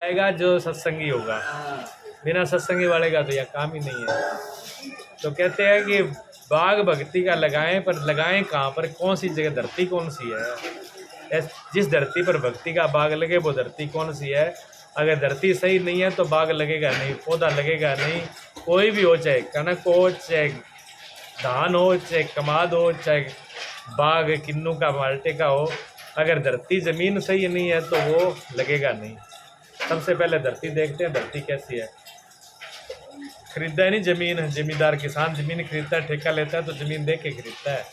आएगा जो सत्संगी होगा, बिना सत्संगी वाले का तो यह काम ही नहीं है। तो कहते हैं कि बाग भक्ति का लगाएं, पर लगाएं कहाँ पर, कौन सी जगह, धरती कौन सी है। जिस धरती पर भक्ति का बाग लगे वो धरती कौन सी है। अगर धरती सही नहीं है तो बाग लगेगा नहीं, पौधा लगेगा नहीं। कोई भी हो, चाहे कनक हो, चाहे धान हो, चाहे कमाद हो, चाहे बाग किन्नू का माल्टे का हो, अगर धरती ज़मीन सही नहीं है तो वो लगेगा नहीं। सबसे पहले धरती देखते हैं, धरती कैसी है। खरीदता है नहीं ज़मीन, जमींदार किसान ज़मीन खरीदता है, ठेका लेता है तो ज़मीन देख के खरीदता है,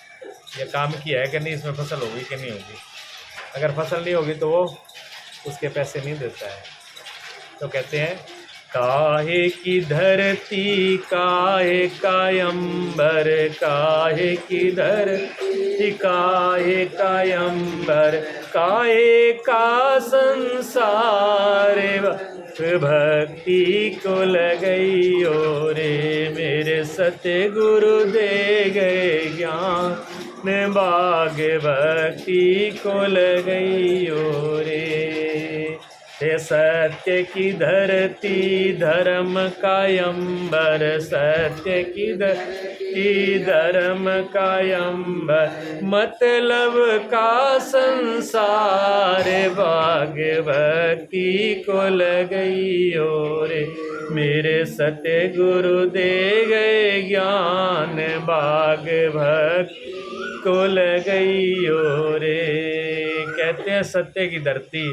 ये काम की है कि नहीं, इसमें फसल होगी कि नहीं होगी। अगर फसल नहीं होगी तो वो उसके पैसे नहीं देता है। तो कहते हैं काहे की धरती काहे का अंबर, काहे की धरती काहे का अंबर, काहे का संसार, भक्ति को लगई ओ रे, मेरे सतगुरु दे गए ज्ञान, बाग भक्ति को लगई ओ रे। सत्य की धरती धर्म का अंबर, सत्य की धरती धर्म का अंबर, मतलब का संसार, बाग भक्ति को लगई ओ रे, मेरे सत्य गुरु दे गए ज्ञान, बाग भक्ति को लगई ओ रे। कहते हैं सत्य की धरती,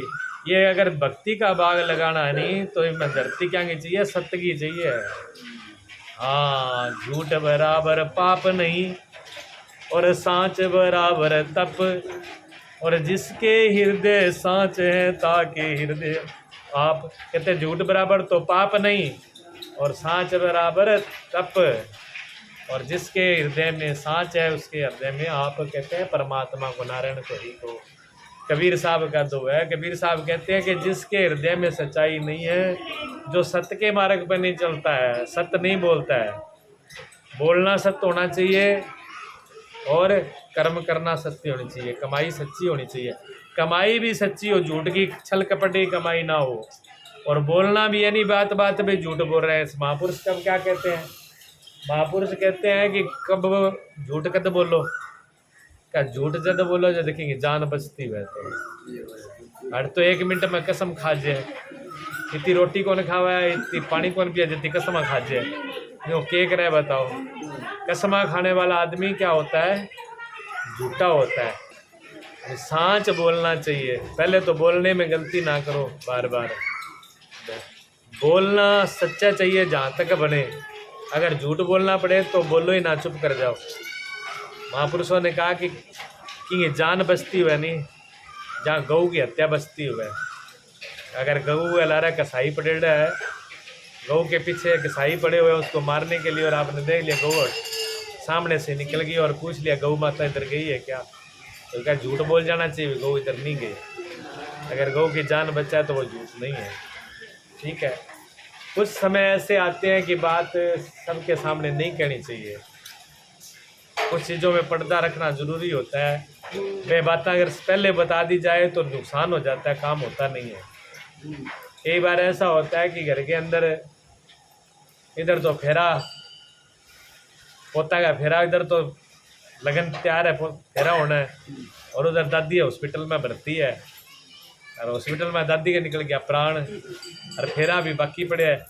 ये अगर भक्ति का बाग लगाना है नहीं तो इसमें धरती क्या की चाहिए, सत्य की चाहिए। हाँ, झूठ बराबर पाप नहीं और सांच बराबर तप, और जिसके हृदय सांच है ताके हृदय आप। कहते झूठ बराबर तो पाप नहीं और सांच बराबर तप, और जिसके हृदय में सांच है उसके हृदय में आप। कहते हैं परमात्मा को, नारायण को ही को। कबीर साहब का दो है, कबीर साहब कहते हैं कि जिसके हृदय में सच्चाई नहीं है, जो सत्य के मार्ग पर नहीं चलता है, सत्य नहीं बोलता है, बोलना सत्य होना चाहिए और कर्म करना सत्य होनी चाहिए, कमाई सच्ची होनी चाहिए, कमाई भी सच्ची हो, झूठ की छल कपट की कमाई ना हो, और बोलना भी यानी बात बात पे झूठ बोल रहे हैं। महापुरुष कब क्या कहते हैं, महापुरुष कहते हैं कि कब झूठ कद बोलो, क्या झूठ जद बोलो जो देखेंगे जान बचती है। अरे तो 1 मिनट में कसम खा जाए, इतनी रोटी कौन खावा है, इतनी पानी कौन पिया, जितनी कसम खा जाए, जो केक रहे बताओ। कसम खाने वाला आदमी क्या होता है, झूठा होता है। सांच बोलना चाहिए, पहले तो बोलने में गलती ना करो, बार बार बोलना सच्चा चाहिए जहाँ तक बने। अगर झूठ बोलना पड़े तो बोलो ही ना, चुप कर जाओ। महापुरुषों ने कहा कि जान बचती हुए नहीं, जहाँ गऊ की हत्या बचती हुए। अगर गऊ अलारा कसाई पड़े है, गऊ के पीछे कसाई पड़े हुए उसको मारने के लिए, और आपने देख लिया गऊ सामने से निकल गई और पूछ लिया गऊ माता इधर गई है क्या, तो क्या झूठ बोल जाना चाहिए, गऊ इधर नहीं गई। अगर गऊ की जान बचा है तो वो झूठ नहीं है, ठीक है। कुछ समय ऐसे आते हैं कि बात सबके सामने नहीं कहनी चाहिए, कुछ चीज़ों में पर्दा रखना ज़रूरी होता है। वे बातें अगर पहले बता दी जाए तो नुकसान हो जाता है, काम होता नहीं है। कई बार ऐसा होता है कि घर के अंदर इधर तो फेरा, पोता का फेरा, इधर तो लगन तैयार है, फेरा होना है, और उधर दादी है हॉस्पिटल में भर्ती है, और हॉस्पिटल में दादी का निकल गया प्राण, और फेरा भी बाकी पड़े है।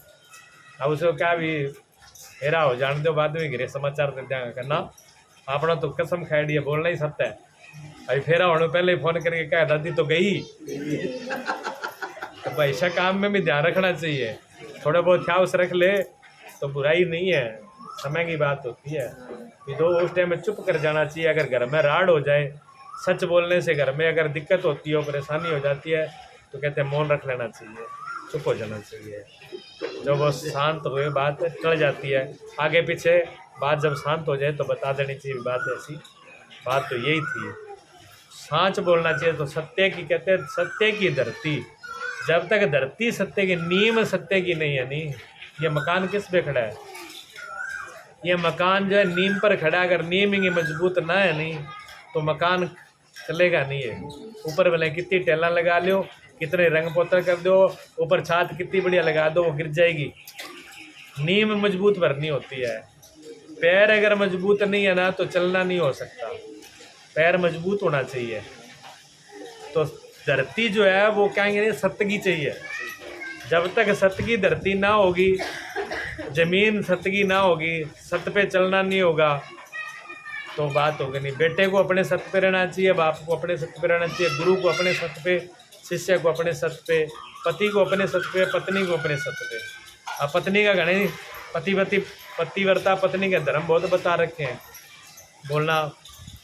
अब उसको क्या भी फेरा हो जान दो, बाद में घरे समाचार दे देंगे करना, अपना तो कसम खाई है, बोलना ही सत्य है। अभी फेरा होने पहले ही फोन करके कहा दादी तो गई। तो भाई ऐसा काम में भी ध्यान रखना चाहिए, थोड़ा बहुत ख्याल रख ले तो बुराई नहीं है, समय की बात होती है। तो उस टाइम में चुप कर जाना चाहिए। अगर घर में राड़ हो जाए, सच बोलने से घर में अगर दिक्कत होती है, परेशानी हो जाती है, तो कहते हैं मौन रख लेना चाहिए, चुप हो जाना चाहिए। जब वो शांत हुए बात टल जाती है, आगे पीछे बात जब शांत हो जाए तो बता देनी चाहिए बात, ऐसी बात तो यही थी। सांच बोलना चाहिए। तो सत्य की, कहते हैं सत्य की धरती, जब तक धरती सत्य की, नीम सत्य की नहीं है, नहीं ये मकान किस पे खड़ा है, ये मकान जो है नीम पर खड़ा है। अगर नीम ही मजबूत ना है नहीं तो मकान चलेगा नहीं है। ऊपर भले कितनी टेला लगा लो, कितने रंग पोतर कर दो, ऊपर छात कितनी बढ़िया लगा दो, वो गिर जाएगी। नींव मजबूत भरनी होती है। पैर अगर मजबूत नहीं है ना तो चलना नहीं हो सकता, पैर मजबूत होना चाहिए। तो धरती जो है वो कहेंगे सतगी चाहिए। जब तक सतगी धरती ना होगी, जमीन सतगी ना होगी, सत पे चलना नहीं होगा तो बात होगी नहीं। बेटे को अपने सत पे रहना चाहिए, बाप को अपने सत पे रहना चाहिए, गुरु को अपने सत पे, शिष्य को अपने सत पे, पति को अपने सत पे, पत्नी को अपने सत पे। अब पत्नी का घने पतिव्रता पत्नी के धर्म बहुत बता रखे हैं। बोलना,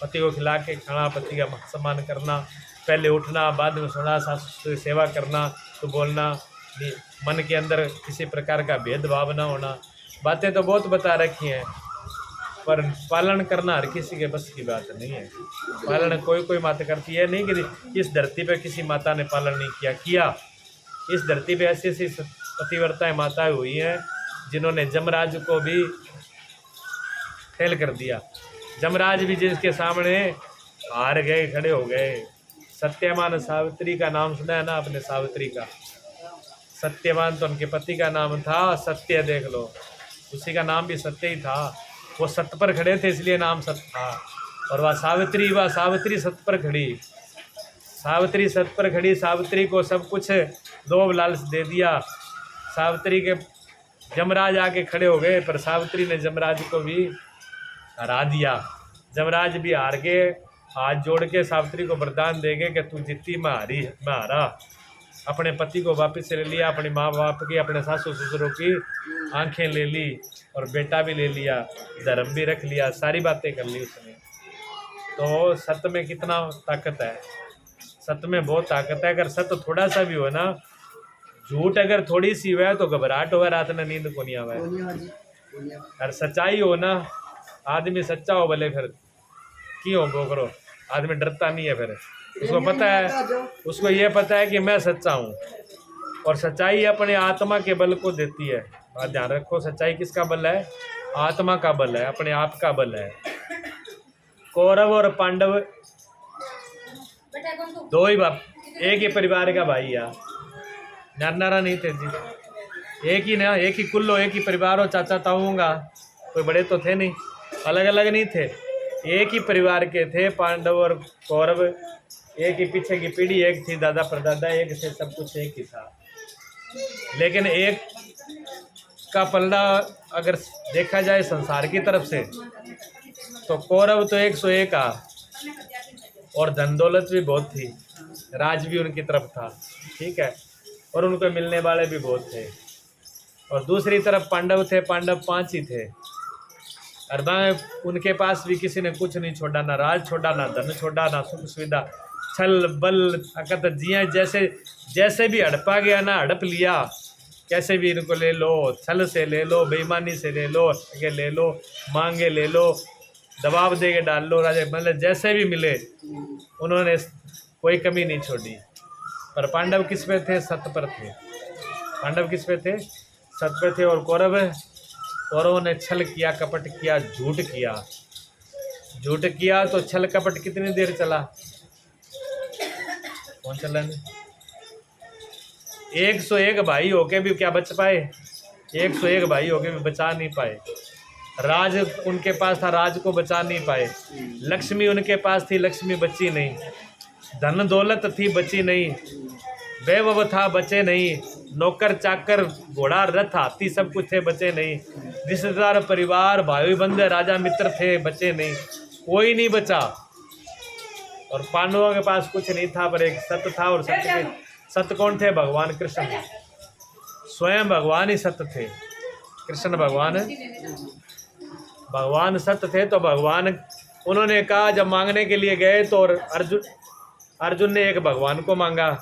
पति को खिला के खाना, पति का सम्मान करना, पहले उठना बाद में सोना, सासू की सेवा करना, तो बोलना, मन के अंदर किसी प्रकार का भेदभाव ना होना। बातें तो बहुत बता रखी हैं, पर पालन करना हर किसी के बस की बात नहीं है। पालन कोई माता करती है नहीं कि इस धरती पे किसी माता ने पालन नहीं किया। इस धरती पे ऐसी ऐसी पतिव्रताएं माताएं हुई हैं जिन्होंने जमराज को भी फेल कर दिया। जमराज भी जिसके सामने हार गए, खड़े हो गए। सत्यवान सावित्री का नाम सुना है ना आपने? सावित्री का, सत्यवान तो उनके पति का नाम था, सत्य देख लो, उसी का नाम भी सत्य ही था। वो सत्य पर खड़े थे इसलिए नाम सत्य था। और वह सावित्री सत्य पर खड़ी, सावित्री सत्य पर खड़ी। सावित्री को सब कुछ लोभ लालच दे दिया। सावित्री के जमराज आके खड़े हो गए, पर सावित्री ने जमराज को भी हरा दिया। जमराज भी हार गए, हाथ जोड़ के सावित्री को वरदान देंगे कि तू जीती, मैं हारा। अपने पति को वापस ले लिया, अपने माँ बाप की, अपने सासू ससुरों की आंखें ले ली और बेटा भी ले लिया, धर्म भी रख लिया, सारी बातें कर ली उसने। तो सत्य में कितना ताकत है, सत्य में बहुत ताकत है। अगर सत्य थोड़ा सा भी हो ना, झूठ अगर थोड़ी सी हुआ तो घबराहट हुआ, रात में नींद को नहीं आवा। और सच्चाई हो ना, आदमी सच्चा हो भले, फिर क्यों वो करो, आदमी डरता नहीं है। फिर उसको पता है, उसको ये पता है कि मैं सच्चा हूँ। और सच्चाई अपने आत्मा के बल को देती है। बात ध्यान रखो, सच्चाई किसका बल है? आत्मा का बल है, अपने आप का बल है। कौरव और पांडव दो ही बाप, एक ही परिवार का भाई यार, नारा नहीं थे जी, एक ही ना, एक ही कुल्लो, एक ही परिवार हो, चाचा ताऊंगा, कोई बड़े तो थे नहीं, अलग अलग नहीं थे, एक ही परिवार के थे। पांडव और कौरव एक ही, पीछे की पीढ़ी एक थी, दादा परदादा एक थे, सब कुछ एक ही था। लेकिन एक का पलड़ा अगर देखा जाए संसार की तरफ से तो कौरव तो 101 आ, और धन दौलत भी बहुत थी, राज भी उनकी तरफ था, ठीक है, और उनको मिलने वाले भी बहुत थे। और दूसरी तरफ पांडव थे, पांडव 5 ही थे। और उनके पास भी किसी ने कुछ नहीं छोड़ा, ना राज छोड़ा, ना धन छोड़ा, ना सुख सुविधा, छल बल ताकत, जिया जैसे भी हड़पा गया ना, हड़प लिया, कैसे भी इनको ले लो, छल से ले लो, बेईमानी से ले लो, आगे ले लो, मांगे ले लो, दबाव दे के डाल लो, राजा मतलब जैसे भी मिले उन्होंने कोई कमी नहीं छोड़ी। पर पांडव किस पे थे? सत्य पर थे। पांडव किस पे थे? सत्य पे थे। और कौरवों ने छल किया, कपट किया, झूठ किया। तो छल कपट कितनी देर चला? कौन चला नहीं? 101 भाई होके भी क्या बच पाए? 101 भाई होके भी बचा नहीं पाए। राज उनके पास था, राज को बचा नहीं पाए। लक्ष्मी उनके पास थी, लक्ष्मी बची नहीं। धन दौलत थी, बची नहीं। वैभव था, बचे नहीं। नौकर चाकर घोड़ा रथ हाथी सब कुछ थे, बचे नहीं। रिश्तेदार परिवार भाई बंधु राजा मित्र थे, बचे नहीं, कोई नहीं बचा। और पांडवों के पास कुछ नहीं था, पर एक सत्य था। और सत्य कौन थे? भगवान कृष्ण। स्वयं भगवान ही सत्य थे। कृष्ण भगवान सत्य थे। तो भगवान, उन्होंने कहा, जब मांगने के लिए गए तो अर्जुन ने एक भगवान को मांगा,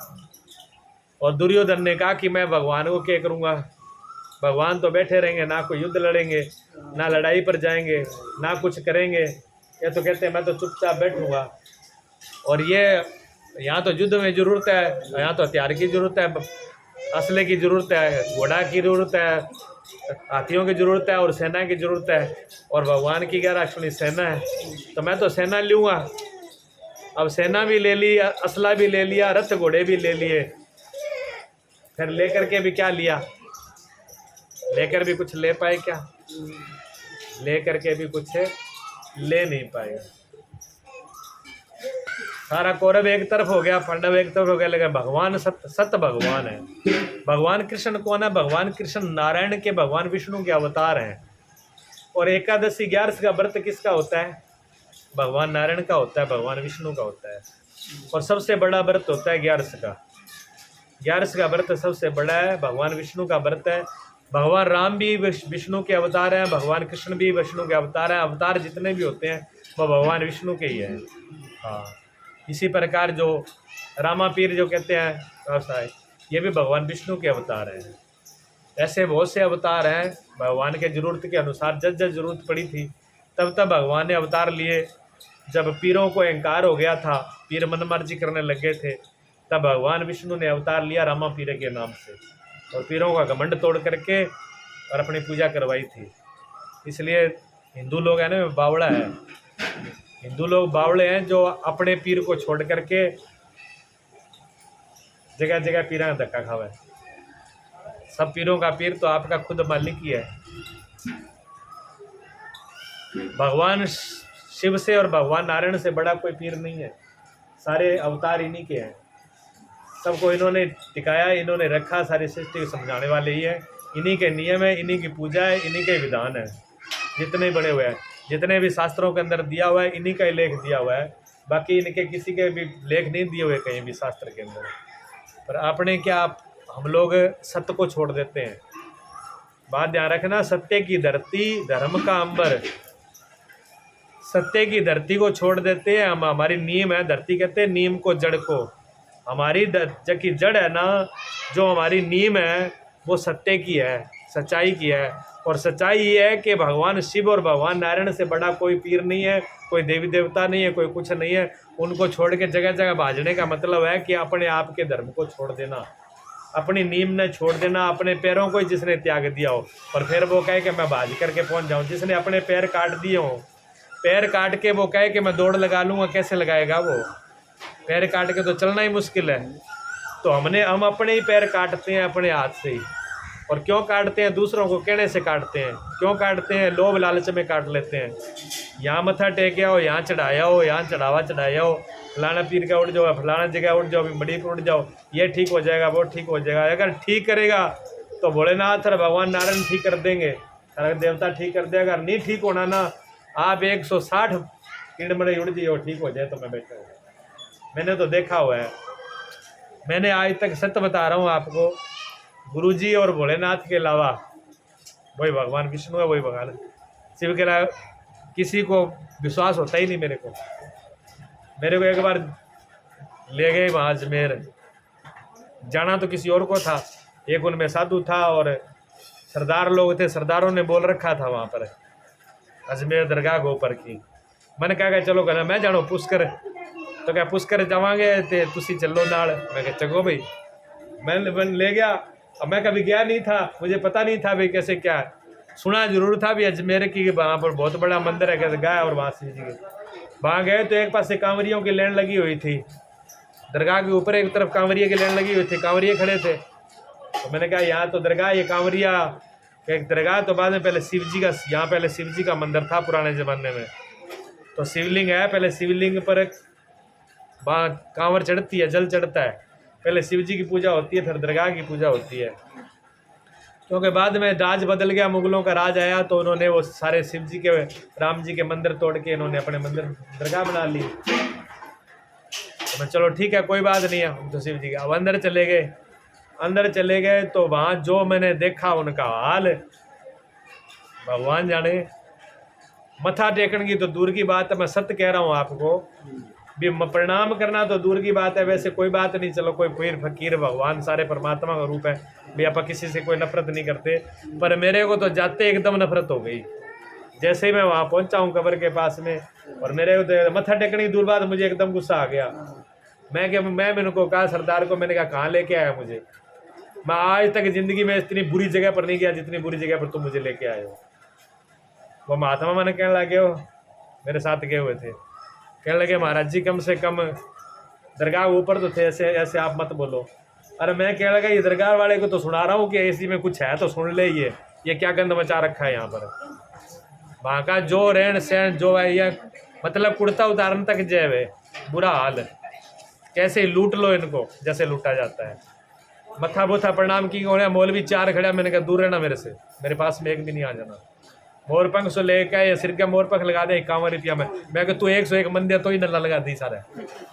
और दुर्योधन ने कहा कि मैं भगवान को क्या करूँगा? भगवान तो बैठे रहेंगे, ना कोई युद्ध लड़ेंगे, ना लड़ाई पर जाएंगे, ना कुछ करेंगे। ये तो कहते हैं मैं तो चुपचाप बैठूंगा। और ये यहाँ तो युद्ध में ज़रूरत है, यहाँ तो हथियार की ज़रूरत है, असले की ज़रूरत है, घोड़ा की ज़रूरत है, हाथियों की ज़रूरत है, और सेना की ज़रूरत है। और भगवान की 11 अक्षुणी सेना है, तो मैं तो सेना लूँगा। अब सेना भी ले ली, असला भी ले लिया, रथ घोड़े भी ले लिए, फिर लेकर के भी क्या लिया, लेकर भी कुछ ले पाए क्या? लेकर के भी कुछ ले नहीं पाए। सारा कौरव एक तरफ हो गया, पांडव एक तरफ हो गया, लेकिन भगवान सत भगवान है। भगवान कृष्ण कौन है? भगवान कृष्ण नारायण के, भगवान विष्णु के अवतार हैं। और एकादशी 11 का व्रत किसका होता है? भगवान नारायण का होता है, भगवान विष्णु का होता है। और सबसे बड़ा व्रत होता है 11 का। 11 का व्रत सबसे बड़ा है, भगवान विष्णु का व्रत है। भगवान राम भी विष्णु के अवतार हैं, भगवान कृष्ण भी विष्णु के अवतार हैं। अवतार जितने भी होते हैं वो भगवान विष्णु के ही हैं। हाँ, इसी प्रकार जो रामा पीर जो कहते हैं व्यवसाय, ये भी भगवान विष्णु के अवतार हैं। ऐसे बहुत से अवतार हैं। भगवान के ज़रूरत के अनुसार जब जब ज़रूरत पड़ी थी तब तब भगवान ने अवतार लिए। जब पीरों को अहंकार हो गया था, पीर मनमर्जी करने लग गए थे, तब भगवान विष्णु ने अवतार लिया रामा पीर के नाम से, और पीरों का घमंड तोड़ करके और अपनी पूजा करवाई थी। इसलिए हिंदू लोग हैं ना, बावड़ा है, हिंदू लोग बावड़े हैं जो अपने पीर को छोड़ करके जगह जगह पीरा का धक्का खावे। सब पीरों का पीर तो आपका खुद मालिक ही है। भगवान शिव से और भगवान नारायण से बड़ा कोई पीर नहीं है। सारे अवतार इन्हीं के हैं। सबको इन्होंने टिकाया, इन्होंने रखा, सारी सृष्टि को समझाने वाले ही है। इन्हीं के नियम है, इन्हीं की पूजा है, इन्हीं के विधान है। जितने बड़े हुए हैं, जितने भी शास्त्रों के अंदर दिया हुआ है, इन्हीं का ही लेख दिया हुआ है। बाकी इनके किसी के भी लेख नहीं दिए हुए कहीं भी शास्त्र के अंदर। पर आपने क्या, हम लोग सत्य को छोड़ देते हैं। बात ध्यान रखना, सत्य की धरती, धर्म का अंबर, सत्य की धरती को छोड़ देते हैं हम। हमारी नीम है, धरती कहते हैं नीम को, जड़ को। हमारी की जड़ है ना, जो हमारी नीम है वो सत्य की है, सच्चाई की है। और सच्चाई ये है कि भगवान शिव और भगवान नारायण से बड़ा कोई पीर नहीं है, कोई देवी देवता नहीं है, कोई कुछ नहीं है। उनको छोड़ के जगह जगह भाजने का मतलब है कि अपने आप के धर्म को छोड़ देना, अपनी नीम ने छोड़ देना, अपने पैरों को ही जिसने त्याग दिया हो। और फिर वो कहे कि मैं भाज करके पहुंच जाऊं। जिसने अपने पैर काट दिए हो, पैर काट के वो कहे कि मैं दौड़ लगा लूँगा, कैसे लगाएगा वो? पैर काट के तो चलना ही मुश्किल है। तो हम अपने ही पैर काटते हैं अपने हाथ से ही। और क्यों काटते हैं? दूसरों को कहने से काटते हैं। क्यों काटते हैं? लोभ लालच में काट लेते हैं। यहाँ मत्था टेके हो, यहाँ चढ़ाया हो, यहाँ चढ़ावा चढ़ाया हो, फलाना पीर का उठ जाओ, फलाना जगह उठ जाओ, बड़ी पर उठ जाओ, ये ठीक हो जाएगा, वो ठीक हो जाएगा। अगर ठीक करेगा तो भोलेनाथ और भगवान नारायण ठीक कर देंगे, अगर देवता ठीक कर देगा। नहीं ठीक होना ना, आप 160 कीड़मड़े उड़ जाइए, ठीक हो जाए तो मैं बैठा हूँ। मैंने तो देखा हुआ है। मैंने आज तक सत्य बता रहा हूँ आपको, गुरुजी और भोलेनाथ के अलावा वही भगवान विष्णु है, वही भगवान शिव के अलावा किसी को विश्वास होता ही नहीं। मेरे को एक बार ले गए वहाँ अजमेर, जाना तो किसी और को था। एक उनमें साधु था और सरदार लोग थे। सरदारों ने बोल रखा था वहाँ पर अजमेर दरगाह गोपर की। मैंने कहा चलो, कहना मैं जानो पुष्कर। तो क्या पुष्कर जावांगे ते तुसी चलो नाल। मैं कहा चलो भाई। मैं ले गया। अब मैं कभी गया नहीं था, मुझे पता नहीं था भाई कैसे क्या है। सुना जरूर था भी अजमेर की वहाँ पर बहुत बड़ा मंदिर है, कैसे गया। और वहाँ शिव जी के वहाँ गए तो एक पास से कांवरियों की लाइन लगी हुई थी। दरगाह के ऊपर एक तरफ कांवरिया की लाइन लगी हुई थी, कांवरिया खड़े थे। तो मैंने कहा यहाँ तो दरगाह, ये कांवरिया एक दरगाह। तो बाद में पहले शिव जी का, यहाँ पहले शिव जी का मंदिर था पुराने ज़माने में। तो शिवलिंग है, पहले शिवलिंग पर वहाँ कांवर चढ़ती है, जल चढ़ता है। पहले शिव जी की पूजा होती है, फिर दरगाह की पूजा होती है। क्योंकि बाद में राज बदल गया, मुगलों का राज आया, तो उन्होंने वो सारे शिव जी के, राम जी के मंदिर तोड़ के इन्होंने अपने मंदिर दरगाह बना ली। तो मैं चलो ठीक है, कोई बात नहीं है। हम तो शिव जी के अब अंदर चले गए तो वहाँ जो मैंने देखा उनका हाल भगवान जाने। मत्था टेकने की तो दूर की बात है, मैं सत्य कह रहा हूँ आपको भी। प्रणाम करना तो दूर की बात है, वैसे कोई बात नहीं। चलो कोई पीर फकीर भगवान सारे परमात्मा का रूप है भी, आप किसी से कोई नफरत नहीं करते। पर मेरे को तो जाते एकदम नफरत हो गई। जैसे ही मैं वहाँ पहुँचा हूँ कब्र के पास में, और मेरे को तो मत्था टेकने की दूर बात, मुझे एकदम गुस्सा आ गया। मैंने को कहा सरदार को, मैंने कहा कहाँ लेके आया मुझे? मैं आज तक ज़िंदगी में इतनी बुरी जगह पर नहीं गया जितनी बुरी जगह पर तुम मुझे लेके आए हो। वो महात्मा मैंने कहने लगे, हो मेरे साथ गए हुए थे, कहने लगे महाराज जी कम से कम दरगाह ऊपर तो थे, ऐसे आप मत बोलो। अरे मैं कह लगा ये दरगाह वाले को तो सुना रहा हूँ कि इसी में कुछ है तो सुन ले, ये क्या गंद मचा रखा है यहाँ पर। वहाँ का जो रहन सहन जो है ये मतलब कुर्ता उतारने तक जय वे बुरा हाल, कैसे लूट लो इनको जैसे लूटा जाता है। मत्था बोथा प्रणाम की हो मौलवी 4 खड़ा, मैंने कहा दूर रहना मेरे से, मेरे पास में एक भी नहीं आ जाना। मोरपंख से लेकर या सिर का मोरपंख लगा दे 51 रुपया में, मैं कहा तू 101 मन दे तो ही नल्ला लगा दी सारा,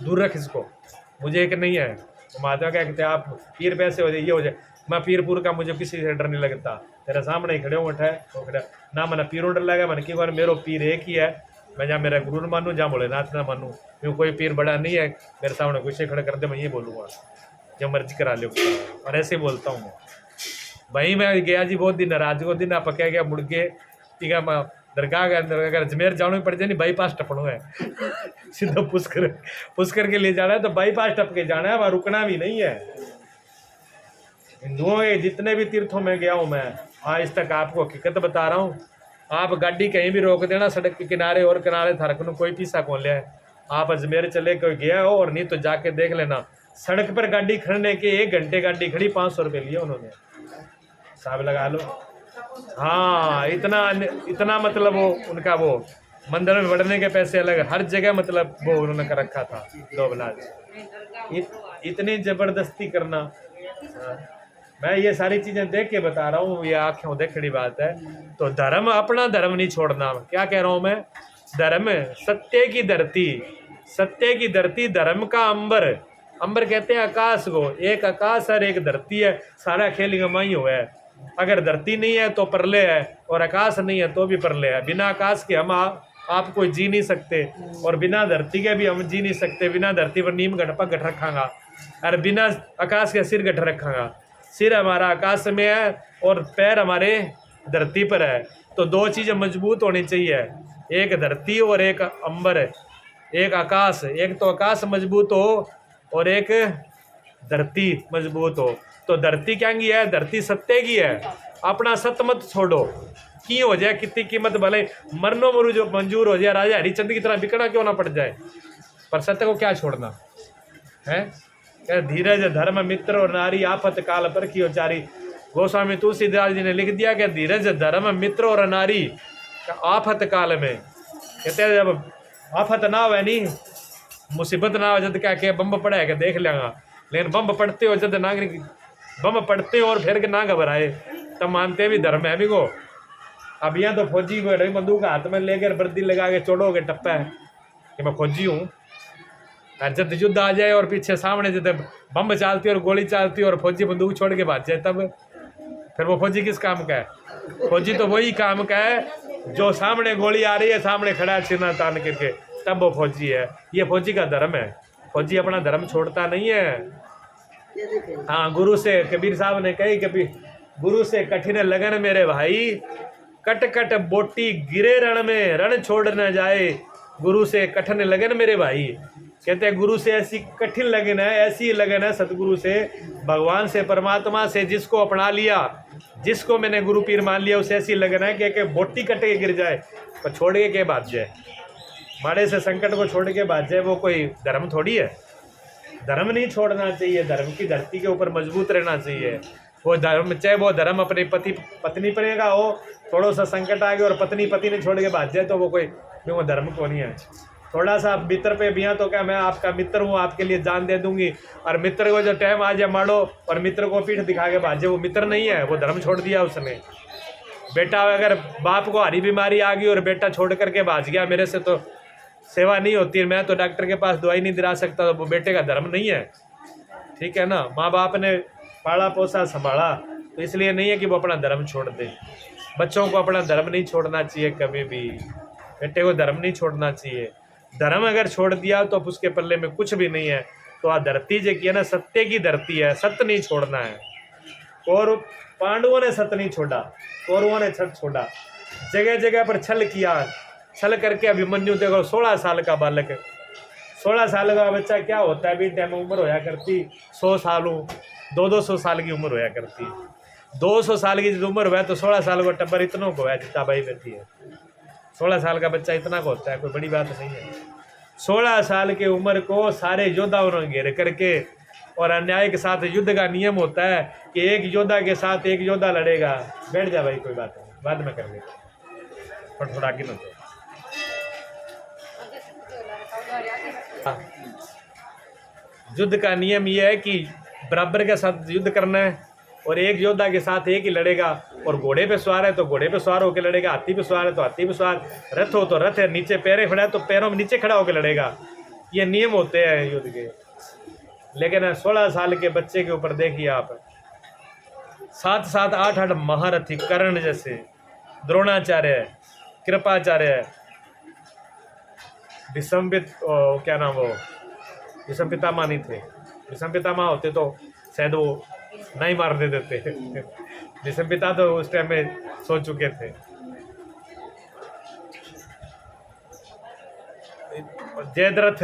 दूर रख इसको, मुझे एक नहीं है। महात्मा कहते आप पीर पैसे हो जाए ये हो जाए, मैं पीरपुर का मुझे किसी से डर नहीं लगता, तेरे सामने ही खड़े हो उठा है तो खड़ा ना, मैंने पीरों डर लगा, मैंने क्यों मेरो पीर एक ही है, मैं जहाँ मेरा गुरु मानूँ जहाँ भोलेनाथ ना मानूँ, क्यों कोई पीर बड़ा नहीं है मेरे सामने कुछ खड़ा कर दे मैं ये बोलूँगा जो मर्जी करा लो, और ऐसे बोलता हूँ मैं। वहीं मैं गया जी बहुत दिन रात को दिन आप क्या गया मुड़ के ठीक है, मैं दरगाह के अंदर अगर अजमेर जाना पड़ जाए नहीं बाईपास टपनो है सीधा पुष्कर के लिए जाना है तो बाईपास टप के जाना है, वहाँ रुकना भी नहीं है। हिंदुओं के जितने भी तीर्थों में गया हूँ मैं आज तक आपको हकीकत बता रहा हूँ, आप गाड़ी कहीं भी रोक देना सड़क के किनारे और किनारे थरक कोई पीसा कौन लिया है, आप अजमेर चले कोई गया हो और नहीं तो जाके देख लेना, सड़क पर गाड़ी खड़ने के 1 घंटे गाड़ी खड़ी 500 रुपये लिए उन्होंने, साहब लगा लो। हाँ इतना मतलब वो उनका वो मंदिर में बढ़ने के पैसे अलग, हर जगह मतलब वो उन्होंने कर रखा था दो बलाज, इतनी ज़बरदस्ती करना। मैं ये सारी चीज़ें देख के बता रहा हूँ, ये आँखें देखड़ी बात है। तो धर्म अपना धर्म नहीं छोड़ना, क्या कह रहा हूँ मैं, धर्म सत्य की धरती, सत्य की धरती धर्म का अंबर, अंबर कहते हैं आकाश को, एक आकाश और एक धरती है, सारा खेल गमाई हुआ है। अगर धरती नहीं है तो परले है और आकाश नहीं है तो भी परले है, बिना आकाश के हम आप कोई जी नहीं सकते और बिना धरती के भी हम जी नहीं सकते। बिना धरती पर नीम गठ पग गठ रखांगा और बिना आकाश के सिर गठ रखांगा, सिर हमारा आकाश में है और पैर हमारे धरती पर है, तो 2 चीज़ें मजबूत होनी चाहिए, एक धरती और एक अंबर, एक आकाश, एक तो आकाश मजबूत हो और एक धरती मजबूत हो। तो धरती क्या की है, धरती सत्य की है, अपना सत्य मत छोड़ो, की हो जाए कितनी कीमत भले मरनो मरु जो मंजूर हो जाए, राजा हरिचंद की तरह बिकना क्यों ना पड़ जाए, पर सत्य को क्या छोड़ना है। धीरज धर्म मित्र और नारी आफत काल पर की चारी, गोस्वामी तुलसीदास जी ने लिख दिया कि धीरज धर्म मित्र और नारी आफत काल में, कहते हैं जब आफत ना हो नहीं मुसीबत ना हो जब क्या के बम पड़ा है क्या देख लेगा, लेकिन बम पड़ते हो जब नागरिक बम पड़ते हो और फिर के ना घबराए तब मानते भी धर्म है भी को। अब यहाँ तो फौजी बंदूक हाथ में लेकर वर्दी लगा के चोड़ोगे टप्पा है कि मैं फौजी हूँ, जब युद्ध आ जाए और पीछे सामने जब बम चलती और गोली चलती और फौजी बंदूक छोड़ के भाग जाए तब फिर वो फौजी किस काम का है। फौजी तो वही काम का है जो सामने गोली आ रही है सामने खड़ा है सीना तान करके, तब वो फौजी है। ये फौजी का धर्म है, फौजी अपना धर्म छोड़ता नहीं है। हाँ गुरु से कबीर साहब ने कही कभी गुरु से कठिन लगन मेरे भाई, कट कट बोटी गिरे रण में रण छोड़ न जाए, गुरु से कठिन लगन मेरे भाई। कहते हैं गुरु से ऐसी कठिन लगन है, ऐसी लगन है सतगुरु से, भगवान से परमात्मा से जिसको अपना लिया, जिसको मैंने गुरु पीर मान लिया, उसे ऐसी लगन है कि बोटी कट के गिर जाए पर छोड़ के भाग जाए, माड़े से संकट को छोड़ के भाग जाए, वो कोई धर्म थोड़ी है। धर्म नहीं छोड़ना चाहिए, धर्म की धरती के ऊपर मजबूत रहना चाहिए। वो धर्म चाहे वो धर्म अपने पति पत्नी पर का हो, थोड़ा सा संकट आ गया और पत्नी पति ने छोड़ के भाग जाए तो वो कोई वो धर्म को नहीं है। थोड़ा सा मित्र पे भी तो क्या मैं आपका मित्र हूँ, आपके लिए जान दे दूंगी, और मित्र को जो टाइम आ जाए मारो और मित्र को पीठ दिखा के भाजे, वो मित्र नहीं है, वो धर्म छोड़ दिया उसने। बेटा अगर बाप को हरी बीमारी आ गई और बेटा छोड़ करके भाज गया, मेरे से तो सेवा नहीं होती, मैं तो डॉक्टर के पास दवाई नहीं दिला सकता, तो वो बेटे का धर्म नहीं है। ठीक है ना, माँ बाप ने पाला पोसा संभाला, तो इसलिए नहीं है कि वो अपना धर्म छोड़ दे। बच्चों को अपना धर्म नहीं छोड़ना चाहिए कभी भी, बेटे को धर्म नहीं छोड़ना चाहिए। धर्म अगर छोड़ दिया तो उसके पल्ले में कुछ भी नहीं है। तो आ धरती जो की है ना, सत्य की धरती है, सत्य नहीं छोड़ना है। और पांडवों ने सत्य नहीं छोड़ा, कौरवों ने छल छोड़ा, जगह जगह पर छल किया। छल करके अभिमन्यु देखो 16 साल का बालक, 16 साल का बच्चा क्या होता है, भी टाइम उम्र होया करती 100 सालों 200 साल की उम्र होया करती। 200 साल की जो उम्र हुआ तो 16 साल का टब्बर इतना को है जितना भाई बैठी है। 16 साल का बच्चा इतना को होता है, कोई बड़ी बात नहीं है। 16 साल की उम्र को सारे योद्धाओं ने घेर करके और अन्याय के साथ युद्ध का नियम होता है कि एक योद्धा के साथ एक योद्धा लड़ेगा। बैठ जा भाई, कोई बात नहीं, बाद में कर लेंगे, पर थोड़ा आगे न तो। युद्ध का नियम यह है कि बराबर के साथ युद्ध करना है, और एक योद्धा के साथ एक ही लड़ेगा। और घोड़े पे सवार है तो घोड़े पे सवार होकर लड़ेगा, हाथी पे सवार है तो हाथी पे सवार, रथ हो तो रथ है, नीचे पैरे खड़ा है तो पैरों में नीचे खड़ा होकर लड़ेगा। ये नियम होते हैं युद्ध के। लेकिन 16 साल के बच्चे के ऊपर देखिए आप, 7-7, 8-8 महारथी, कर्ण जैसे, द्रोणाचार्य, कृपाचार्य, क्या नाम वो, विषम पितामह नहीं थे, विषम पितामह होते तो शायद वो नहीं मारने देते। विषम पिता तो उस टाइम में सो चुके थे। जयद्रथ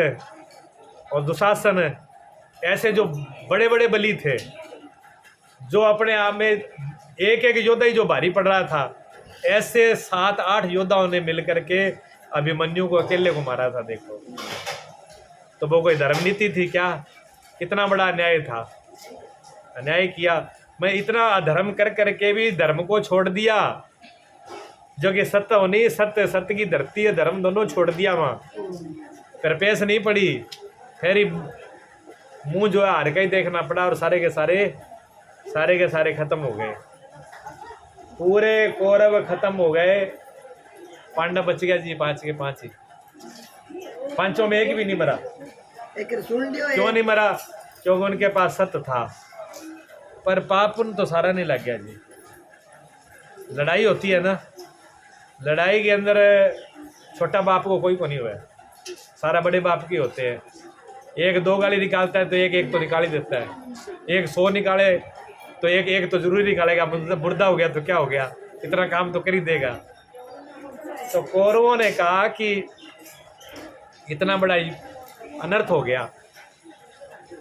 और दुशासन, ऐसे जो बड़े बड़े बली थे, जो अपने आप में एक एक योद्धा ही जो भारी पड़ रहा था, ऐसे 7-8 योद्धाओं ने मिलकर के अभिमन्यु को अकेले को मारा था। देखो तो वो कोई धर्म नीति थी क्या? कितना बड़ा अन्याय था, अन्याय किया। मैं इतना अधर्म कर करके भी धर्म को छोड़ दिया, जो कि सत्य होनी, सत्य सत्य की धरती है, धर्म दोनों छोड़ दिया। वहाँ फिर पेश नहीं पड़ी, फिर ही मुंह जो है हार का ही देखना पड़ा, और सारे के सारे खत्म हो गए। पूरे कौरव खत्म हो गए, पांडव बच गया जी, 5 के 5 ही। 5 में एक भी नहीं मरा। क्यों नहीं मरा? क्योंकि उनके पास सत्य था, पर पाप उन तो सारा नहीं लग गया जी। लड़ाई होती है ना, लड़ाई के अंदर छोटा बाप को कोई को नहीं हुआ है, सारा बड़े बाप के होते हैं। एक 2 गाली निकालता है तो एक तो निकाल ही देता है, एक 100 निकाले तो एक तो जरूरी निकालेगा। मुर्दा हो गया तो क्या हो गया, इतना काम तो कर ही देगा। तो कौरवों ने कहा कि इतना बड़ा अनर्थ हो गया,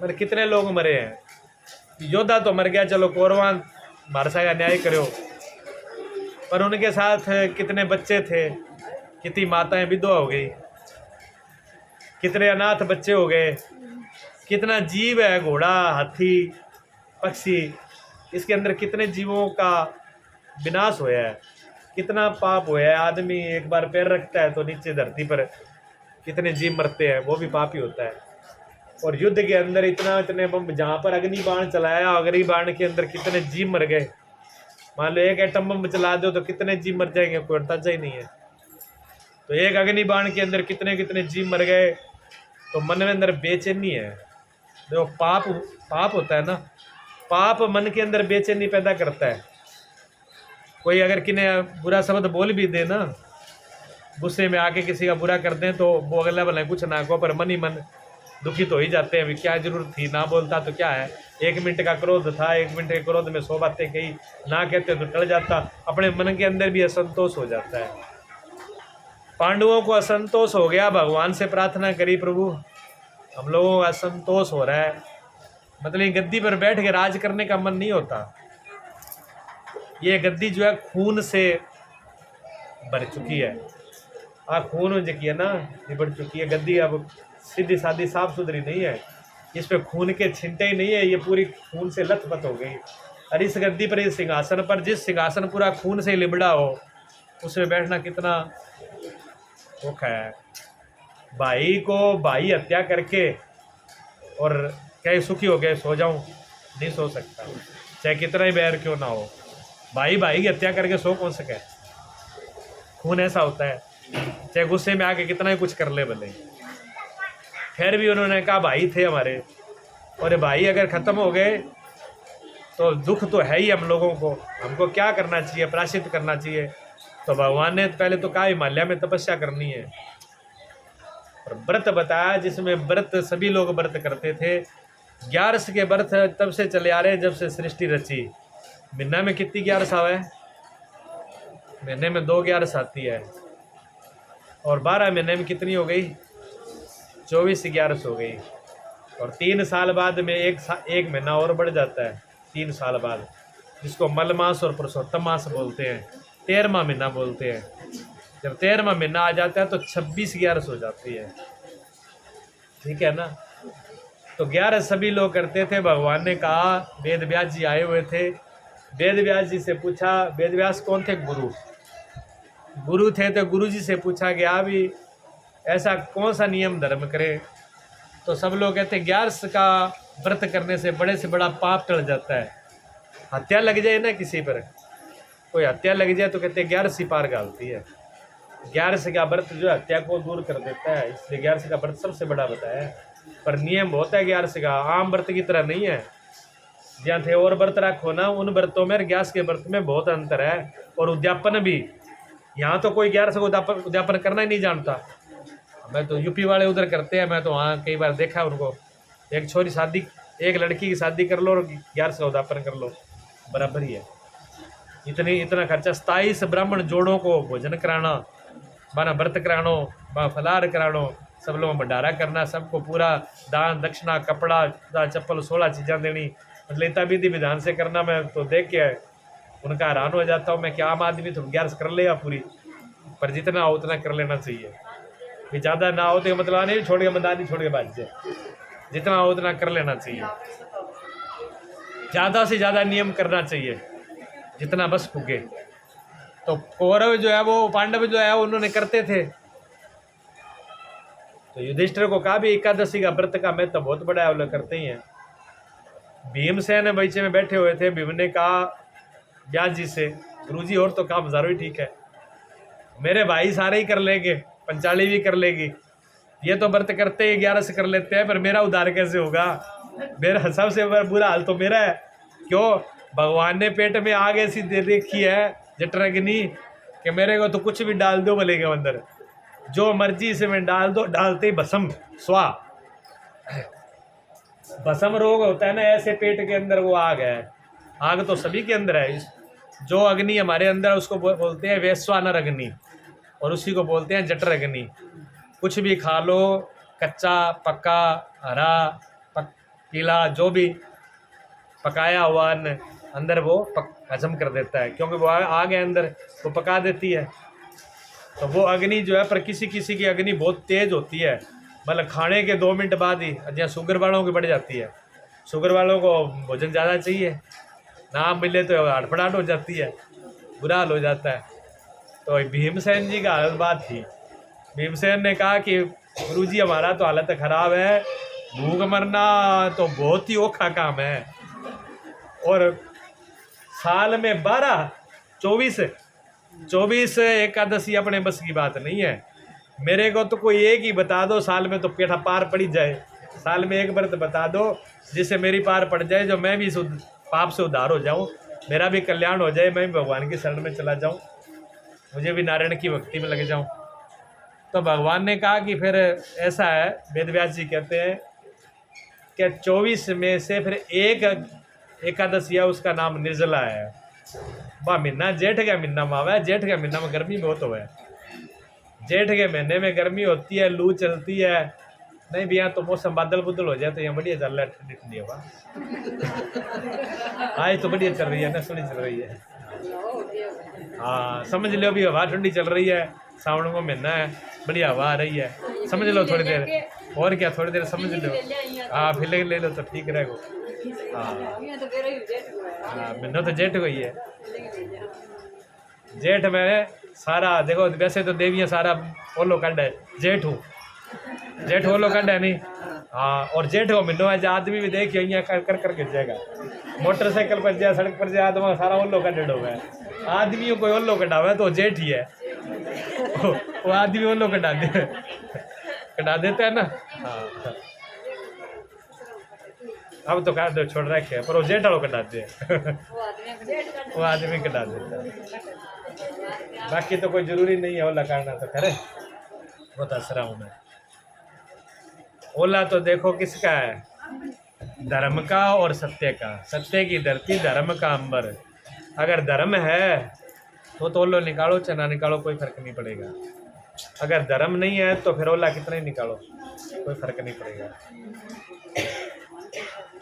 पर कितने लोग मरे हैं, योद्धा तो मर गया, चलो कौरवां भारसा का न्याय करो, पर उनके साथ कितने बच्चे थे, कितनी माताएं विधवा हो गई, कितने अनाथ बच्चे हो गए, कितना जीव है, घोड़ा, हाथी, पक्षी, इसके अंदर कितने जीवों का विनाश होया है, कितना पाप होया है। आदमी एक बार पैर रखता है तो नीचे धरती पर कितने जीव मरते हैं, वो भी पाप ही होता है। और युद्ध के अंदर इतने बम, जहाँ पर अग्नि बाण चलाया, अग्नि बाण के अंदर कितने जीव मर गए। मान लो एक एटम बम चला दो तो कितने जीव मर जाएंगे, कोई अंदाजा ही नहीं है। तो एक अग्नि बाण के अंदर कितने कितने जीव मर गए। तो मन में अंदर बेचैनी है। देखो पाप होता है ना, पाप मन के अंदर बेचैनी पैदा करता है। कोई अगर किन्हें बुरा शब्द बोल भी दे ना, गुस्से में आके किसी का बुरा कर दें, तो वो अगला भला कुछ ना को, पर मन ही मन दुखी तो ही जाते हैं। क्या जरूरत थी, ना बोलता तो क्या है, 1 मिनट का क्रोध था, 1 मिनट के क्रोध में 100 बातें कही, ना कहते तो टल जाता। अपने मन के अंदर भी असंतोष हो जाता है। पांडवों को असंतोष हो गया, भगवान से प्रार्थना करी, प्रभु हम लोगों को असंतोष हो रहा है, मतलब ये गद्दी पर बैठ के राज करने का मन नहीं होता। ये गद्दी जो है खून से भर चुकी है, खून जो की है ना, निबड़ चुकी है गद्दी। अब सीधी सादी साफ सुथरी नहीं है, इस पे खून के छिंटे ही नहीं है, ये पूरी खून से लथपथ हो गई। और इस गद्दी पर, इस सिंहासन पर, जिस सिंहासन पूरा खून से लिबड़ा हो, उसमें बैठना कितना धोखा है। भाई को भाई हत्या करके और कहीं सुखी हो गए सो जाऊं, नहीं सो सकता, चाहे कितना ही बैर क्यों ना हो। भाई की हत्या करके सो कौन सके? खून ऐसा होता है, चाहे गुस्से में आके कितना ही कुछ कर ले भले। फिर भी उन्होंने कहा भाई थे हमारे, और भाई अगर ख़त्म हो गए तो दुख तो है ही हम लोगों को, हमको क्या करना चाहिए? प्रायश्चित करना चाहिए। तो भगवान ने पहले तो कहा हिमालय में तपस्या करनी है, और व्रत बताया, जिसमें व्रत सभी लोग व्रत करते थे। 11 के व्रत तब से चले आ रहे हैं जब से सृष्टि रची। महीना में कितनी 11 आवे? महीने में 2 11 आती है, और 12 महीने में कितनी हो गई? 24 11 हो गई। और 3 साल बाद में एक महीना और बढ़ जाता है, 3 साल बाद, जिसको मल मास और पुरुषोत्तम मास बोलते हैं, 13वां महीना बोलते हैं। जब 13वां महीना आ जाता है तो 26 11 हो जाती है, ठीक है ना। तो 11 सभी लोग करते थे। भगवान ने कहा, वेद व्यास जी आए हुए थे, वेद व्यास जी से पूछा, वेद व्यास कौन थे? गुरु थे। तो गुरु जी से पूछा गया भी ऐसा कौन सा नियम धर्म करे? तो सब लोग कहते 11 का व्रत करने से बड़ा पाप टल जाता है। हत्या लग जाए ना किसी पर, कोई हत्या लग जाए तो कहते 11 पार घालती है। 11 का व्रत जो हत्या को दूर कर देता है, इसलिए 11 का व्रत सबसे बड़ा बताया है। पर नियम बहुत है 11 का, आम व्रत की तरह नहीं है। जहाँ थे और व्रत रखो ना, उन व्रतों में 11 के व्रत में बहुत अंतर है। और उद्यापन भी, यहाँ तो कोई 11 को उद्यापन करना ही नहीं जानता। मैं तो यूपी वाले उधर करते हैं, मैं तो वहाँ कई बार देखा है उनको। एक छोरी शादी, एक लड़की की शादी कर लो और 11 का उद्यापन कर लो, बराबर ही है। इतना खर्चा, 27 ब्राह्मण जोड़ों को भोजन कराना, माना व्रत करानो, फलार करानो, सब लोगों भंडारा करना, सबको पूरा दान दक्षिणा, कपड़ा, चप्पल, 16 चीज़ां देनी, मतलब इतना विधि विधान से करना। मैं तो देख के उनका हैरान हो जाता हूँ मैं कि आम आदमी तो 11 कर लेगा पूरी, पर जितना हो उतना कर लेना चाहिए। भी ज़्यादा ना हो तो मतलब नहीं छोड़ के मैदानी छोड़ के भाग जाए, जितना हो उतना कर लेना चाहिए। ज़्यादा से ज़्यादा नियम करना चाहिए जितना बस पुगे। तो कौरव जो है वो, पांडव जो है उन्होंने करते थे। तो युधिष्ठिर को कहा भी 11 का व्रत का महत्व तो बहुत बड़ा है, वो लोग करते ही हैं। भीमसेन बगीचे में बैठे हुए थे, भीम ने कहा व्यास जी से, गुरुजी और तो काम हजारों ही ठीक है, मेरे भाई सारे ही कर लेंगे, पंचाली भी कर लेगी, ये तो व्रत करते ही 11 से कर लेते हैं, पर मेरा उद्धार कैसे होगा? मेरा सबसे बुरा हाल तो मेरा है। क्यों? भगवान ने पेट में आग ऐसी दे रखी है जठराग्नि कि मेरे को तो कुछ भी डाल दो बोलेगा अंदर, जो मर्जी इसमें डाल दो, डालते ही भस्म स्वा। भस्म रोग होता है ना, ऐसे पेट के अंदर वो आग है। आग तो सभी के अंदर है। जो अग्नि हमारे अंदर उसको बोलते हैं वैश्वानर अग्नि, और उसी को बोलते हैं जठर अग्नि। कुछ भी खा लो, कच्चा पक्का हरा पीला, जो भी पकाया हुआ अन्न अंदर वो हजम कर देता है, क्योंकि वो आग है अंदर, वो पका देती है। तो वो अग्नि जो है, पर किसी किसी की अग्नि बहुत तेज होती है, मतलब खाने के 2 मिनट बाद ही, जहाँ शुगर वालों की बढ़ जाती है। शुगर वालों को भोजन ज़्यादा चाहिए, ना मिले तो हड़फड़ाहट हो जाती है, बुरा हाल हो जाता है। तो भीमसेन जी का हालत बात थी। भीमसेन ने कहा कि गुरुजी हमारा तो हालत ख़राब है, भूख मरना तो बहुत ही औखा काम है, और साल में 24 एकादशी अपने बस की बात नहीं है। मेरे को तो कोई एक ही बता दो साल में, तो पेठा पार पड़ी जाए। साल में एक व्रत बता दो जिससे मेरी पार पड़ जाए, जो मैं भी पाप से उद्धार हो जाऊं, मेरा भी कल्याण हो जाए, मैं भी भगवान की शरण में चला जाऊं, मुझे भी नारायण की भक्ति में लग जाऊं। तो भगवान ने कहा कि फिर ऐसा है, वेद व्यास जी कहते हैं कि 24 में से फिर एक एकादशी है, उसका नाम निर्जला है। वह महीना जेठ का महीना में आवा है। जेठ के महीना में गर्मी बहुत हुआ है, जेठ के महीने में गर्मी होती है, लू चलती है। नहीं भी यहाँ तो मौसम बादल बुदल हो जाए तो यहाँ बढ़िया चल रहा है, ठंडी ठंडी हवा। आज तो बढ़िया चल रही है ना, सोनी चल रही है। हाँ समझ लो, अभी हवा ठंडी चल रही है, सावन का महीना है, बढ़िया हवा आ रही है, समझ लो थोड़ी देर और क्या, थोड़ी देर समझ लो। हाँ फिर ले लो तो ठीक रहेगा। हाँ महीना तो जेठ को ही है। जेठ में सारा देखो, वैसे तो देवियाँ सारा ओलो कंड है, जेठ ओलो कंड है नहीं। हाँ, और जेठ को महीनों है, आदमी भी देखिए यहाँ कर करके जाएगा, मोटरसाइकिल पर जाए, सड़क पर जाए, तो सारा ओलो कंड होगा है। आदमियों को ओलो कटावा है तो जेठ ही है, वो आदमी ओलो कटा देते हैं ना। हाँ अब तो काट दो, छोड़ रखे है, पर वो जेठ वालों कटाते हैं। वो आदमी कटा देता है। बाकी तो कोई जरूरी नहीं है ओला काटना, तो करे बहुत हंस रहा हूँ मैं। ओला तो देखो किसका है, धर्म का और सत्य का। सत्य की धरती, धर्म का अंबर। अगर धर्म है तो ओलो निकालो चाहे ना निकालो, कोई फर्क नहीं पड़ेगा। अगर धर्म नहीं है तो फिर ओला कितना ही निकालो, कोई फर्क नहीं पड़ेगा।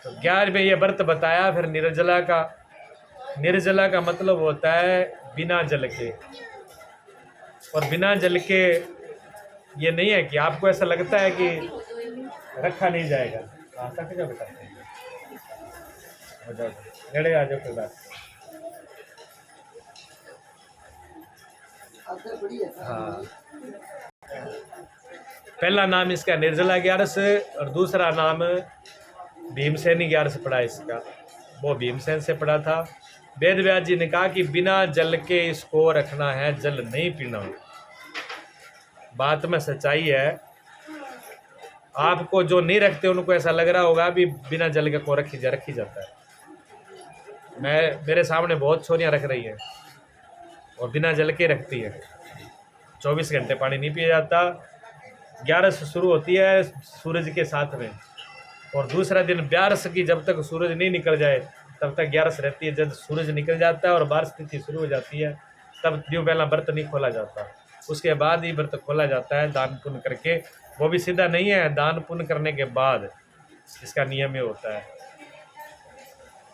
तो 11 में ये व्रत बताया। फिर निर्जला का मतलब होता है बिना जल के। और बिना जल के ये नहीं है कि आपको ऐसा लगता है कि रखा नहीं जाएगा, हाँ सक जाओ बेटा, हो जाओ नेड़े आ जाओ, कोई बात नहीं। हाँ, पहला नाम इसका निर्जला ग्यारस और दूसरा नाम भीमसेनी ग्यारस पड़ा इसका, वो भीमसेन से पड़ा था। वेद व्यास जी ने कहा कि बिना जल के इसको रखना है, जल नहीं पीना। बात में सच्चाई है। आपको जो नहीं रखते उनको ऐसा लग रहा होगा भी बिना जल के को रखी जाता है। मेरे सामने बहुत छोरियां रख रही है और बिना जल के रखती है। 24 घंटे पानी नहीं पिया जाता। 11 शुरू होती है सूरज के साथ में, और दूसरा दिन 12 की जब तक सूरज नहीं निकल जाए तब तक 11 रहती है। जब सूरज निकल जाता है और 12 तिथि शुरू हो जाती है तब यूँ पहला व्रत नहीं खोला जाता, उसके बाद ही व्रत खोला जाता है दान पुण्य करके। वो भी सीधा नहीं है, दान पुण्य करने के बाद इसका नियम ये होता है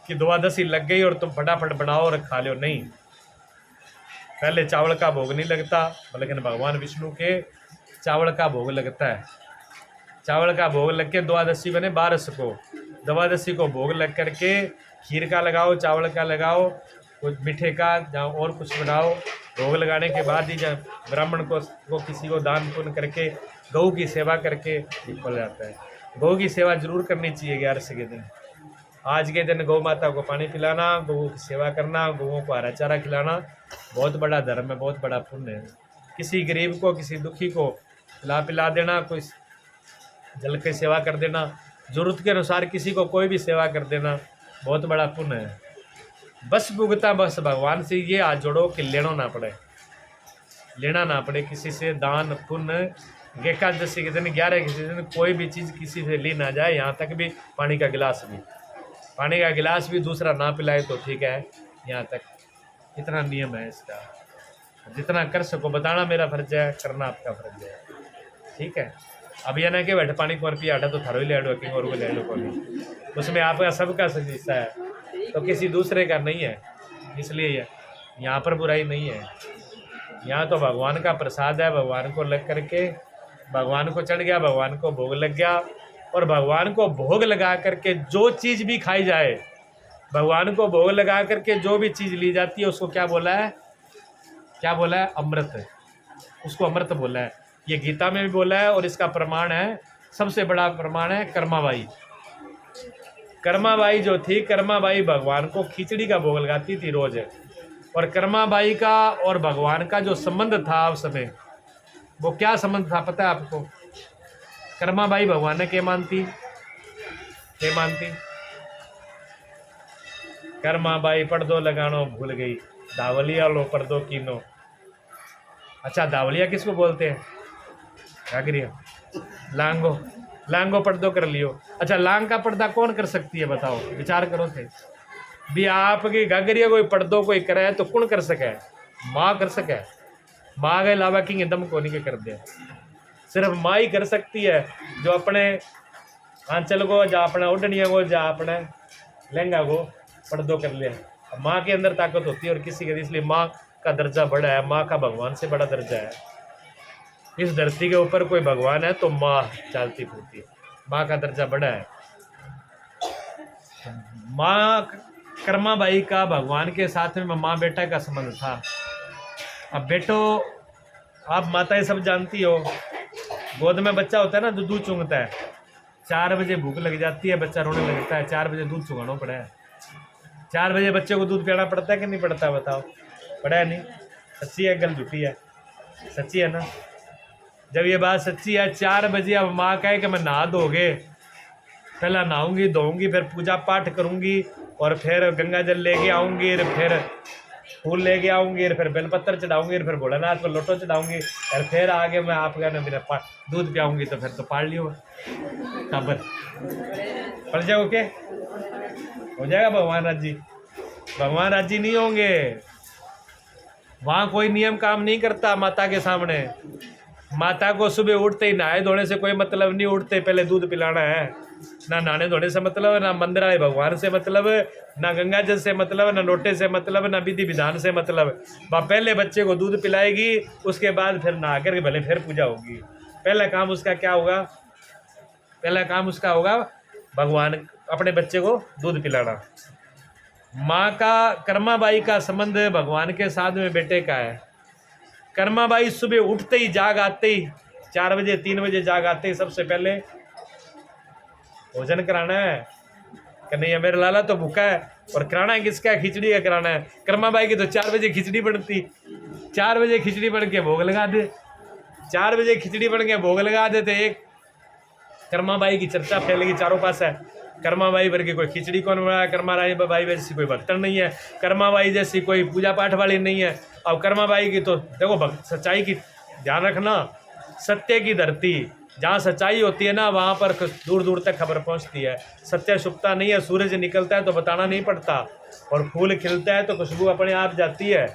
कि द्वादशी लग गई और तुम फटाफट बनाओ और खा लो, नहीं। पहले चावल का भोग नहीं लगता, लेकिन भगवान विष्णु के चावल का भोग लगता है। चावल का भोग लग के द्वादशी बने 12 को, द्वादशी को भोग लग करके खीर का लगाओ, चावल का लगाओ, कुछ मीठे का जहाँ और कुछ बनाओ। भोग लगाने के बाद ही जब ब्राह्मण को किसी को दान पुण्य करके गऊ की सेवा करके खोला जाता है। गऊ की सेवा जरूर करनी चाहिए 11 के दिन। आज के दिन गौ माता को पानी पिलाना, गऊ की सेवा करना, गऊओं को हरा चारा खिलाना बहुत बड़ा धर्म है, बहुत बड़ा पुण्य है। किसी गरीब को, किसी दुखी को पिला देना, कोई जल की सेवा कर देना, जरूरत के अनुसार किसी को कोई भी सेवा कर देना बहुत बड़ा पुण्य है। बस भुगता बस भगवान से ये हाथ जोड़ो कि लेना ना पड़े किसी से दान पुण्य। एकादशी के दिन 11 के दिन कोई भी चीज़ किसी से ली ना जाए, यहाँ तक भी पानी का गिलास भी दूसरा ना पिलाए तो ठीक है। यहाँ तक इतना नियम है इसका। जितना कर सको बताना मेरा फर्ज है, करना आपका फर्ज है, ठीक है। अब यह ना कि बैठे पानी कौन पिया तो थारो ही ले लो कि और को ले लो कौन, उसमें आपका सबका हिस्सा है तो किसी दूसरे का नहीं है। इसलिए यहाँ पर बुराई नहीं है, यहाँ तो भगवान का प्रसाद है। भगवान को लग करके भगवान को चढ़ गया, भगवान को भोग लग गया, और भगवान को भोग लगा करके जो चीज़ भी खाई जाए, भगवान को भोग लगा करके जो भी चीज़ ली जाती है उसको क्या बोला है, अमृत। उसको अमृत बोला है। ये गीता में भी बोला है, और इसका प्रमाण है, सबसे बड़ा प्रमाण है कर्माबाई। कर्माबाई जो थी, कर्माबाई भगवान को खिचड़ी का भोग लगाती थी रोज। और कर्माबाई का और भगवान का जो संबंध था उस समय, वो क्या संबंध था पता है आपको? कर्माबाई भगवान ने क्या मानती? कर्माबाई पर्दो लगानो भूल गई, दावलिया लो पर्दो कीनो। अच्छा, दावलिया किसको बोलते हैं? घाघरिया, लांगो पर्दो कर लियो। अच्छा, लांग का पर्दा कौन कर सकती है बताओ, विचार करो थे भी। आपकी घाघरिया कोई पर्दो कोई करे तो कौन कर सके? माँ कर सके। माँ के अलावा कि दम को नहीं कर दे, सिर्फ माँ ही कर सकती है, जो अपने आंचल को, जा अपने ओढ़निया को, जा अपने लहंगा को पर्दो कर ले। माँ के अंदर ताकत होती है और किसी के, इसलिए माँ का दर्जा बड़ा है, माँ का भगवान से बड़ा दर्जा है। इस धरती के ऊपर कोई भगवान है तो माँ चलती फूलती, माँ का दर्जा बड़ा है। माँ कर्माबाई का भगवान के साथ में माँ बेटा का संबंध था। अब बेटो, आप माताएं सब जानती हो, गोद में बच्चा होता है ना, दूध चूंघता है, 4 बजे भूख लग जाती है, बच्चा रोने लगता है, 4 बजे दूध चुगाना पड़ा है। 4 बजे बच्चे को दूध पिलाना पड़ता है कि नहीं पड़ता? बताओ, पड़ा है? नहीं? सच्ची है गल झूठी है? सच्ची है ना? जब ये बात सच्ची है, 4 बजे अब माँ कहे कि मैं नहा धोगे, पहला नहाऊंगी धोऊंगी, फिर पूजा पाठ करूंगी, और फिर गंगा जल लेके आऊंगी, फिर फूल लेके आऊंगी, फिर बेलपत्र चढ़ाऊंगी, फिर भोलेनाथ को लोटो चढ़ाऊंगी, और फिर आगे मैं आपका ना मेरा दूध पियाऊंगी, तो फिर तो पाल लियो खबर पड़ जाओ के हो जाएगा। भगवान राजी नहीं होंगे। वहाँ कोई नियम काम नहीं करता माता के सामने। माता को सुबह उठते ही नहाए धोने से कोई मतलब नहीं, उठते पहले दूध पिलाना है। ना नहाने धोने से मतलब, ना मंदिर आए भगवान से मतलब, ना गंगा जल से मतलब, ना लोटे से मतलब, ना विधि विधान से मतलब। पहले बच्चे को दूध पिलाएगी, उसके बाद फिर नहा कर भले फिर पूजा होगी। पहला काम उसका क्या होगा? पहला काम उसका होगा भगवान अपने बच्चे को दूध पिलाना। माँ का कर्माबाई का संबंध भगवान के साथ में बेटे का है। कर्माबाई सुबह उठते ही जाग आते ही 4 बजे 3 बजे जाग आते ही सबसे पहले भोजन कराना है। कन्हैया मेरा लाला तो भूखा है, और कराना है किसका? खिचड़ी का कराना है। कर्माबाई की तो 4 बजे खिचड़ी बनती, 4 बजे खिचड़ी बन के भोग लगा दे, 4 बजे खिचड़ी बन के भोग लगा देते। एक कर्माबाई की चर्चा फैल गई चारों पास है, कर्माबाई भर के कोई खिचड़ी कौन बनाया, कर्माबाई जैसी कोई बर्तन नहीं है, कर्माबाई जैसी कोई पूजा पाठ वाली नहीं है। अब कर्माबाई की तो देखो सच्चाई की ध्यान रखना, सत्य की धरती, जहाँ सच्चाई होती है ना वहाँ पर दूर दूर तक खबर पहुँचती है। सत्य छुपता नहीं है, सूरज निकलता है तो बताना नहीं पड़ता, और फूल खिलता है तो खुशबू अपने आप जाती है।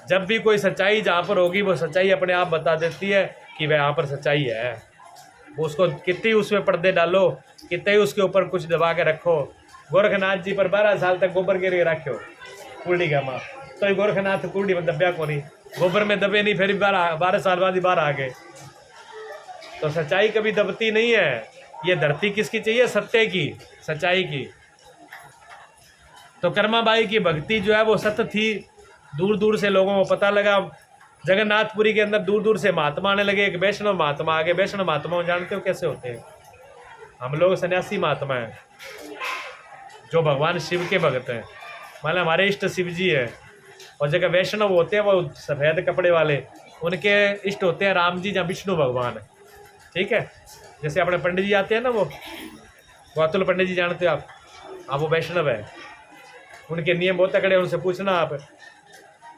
जब भी कोई सच्चाई जहाँ पर होगी वो सच्चाई अपने आप बता देती है कि वह यहाँ पर सच्चाई है। उसको कितनी उसमें पर्दे डालो, कितने ही उसके ऊपर कुछ दबा के रखो। गोरखनाथ जी पर 12 साल तक गोबर गिर रखो कुर्डी का माँ, तो ये गोरखनाथ कुर्डी में दबिया को नहीं, गोबर में दबे नहीं, फिर 12 साल बाद ही बाहर आ गए। तो सच्चाई कभी दबती नहीं है। ये धरती किसकी चाहिए? सत्य की, सच्चाई की। तो कर्माबाई की भक्ति जो है वो सत्य थी। दूर दूर से लोगों को पता लगा, जगन्नाथपुरी के अंदर दूर दूर से महात्मा आने लगे। एक वैष्णव महात्मा आ गए। वैष्णव महात्मा जानते हो कैसे होते हैं? हम लोग सन्यासी महात्मा हैं जो भगवान शिव के भक्त हैं, मतलब हमारे इष्ट शिव जी है। और जगह वैष्णव होते हैं वो सफ़ेद कपड़े वाले, उनके इष्ट होते हैं राम जी या विष्णु भगवान, ठीक है। जैसे अपने पंडित जी आते हैं ना, वो अतुल पंडित जी जानते हो आप वो वैष्णव है। उनके नियम बहुत तगड़े, उनसे पूछना आप।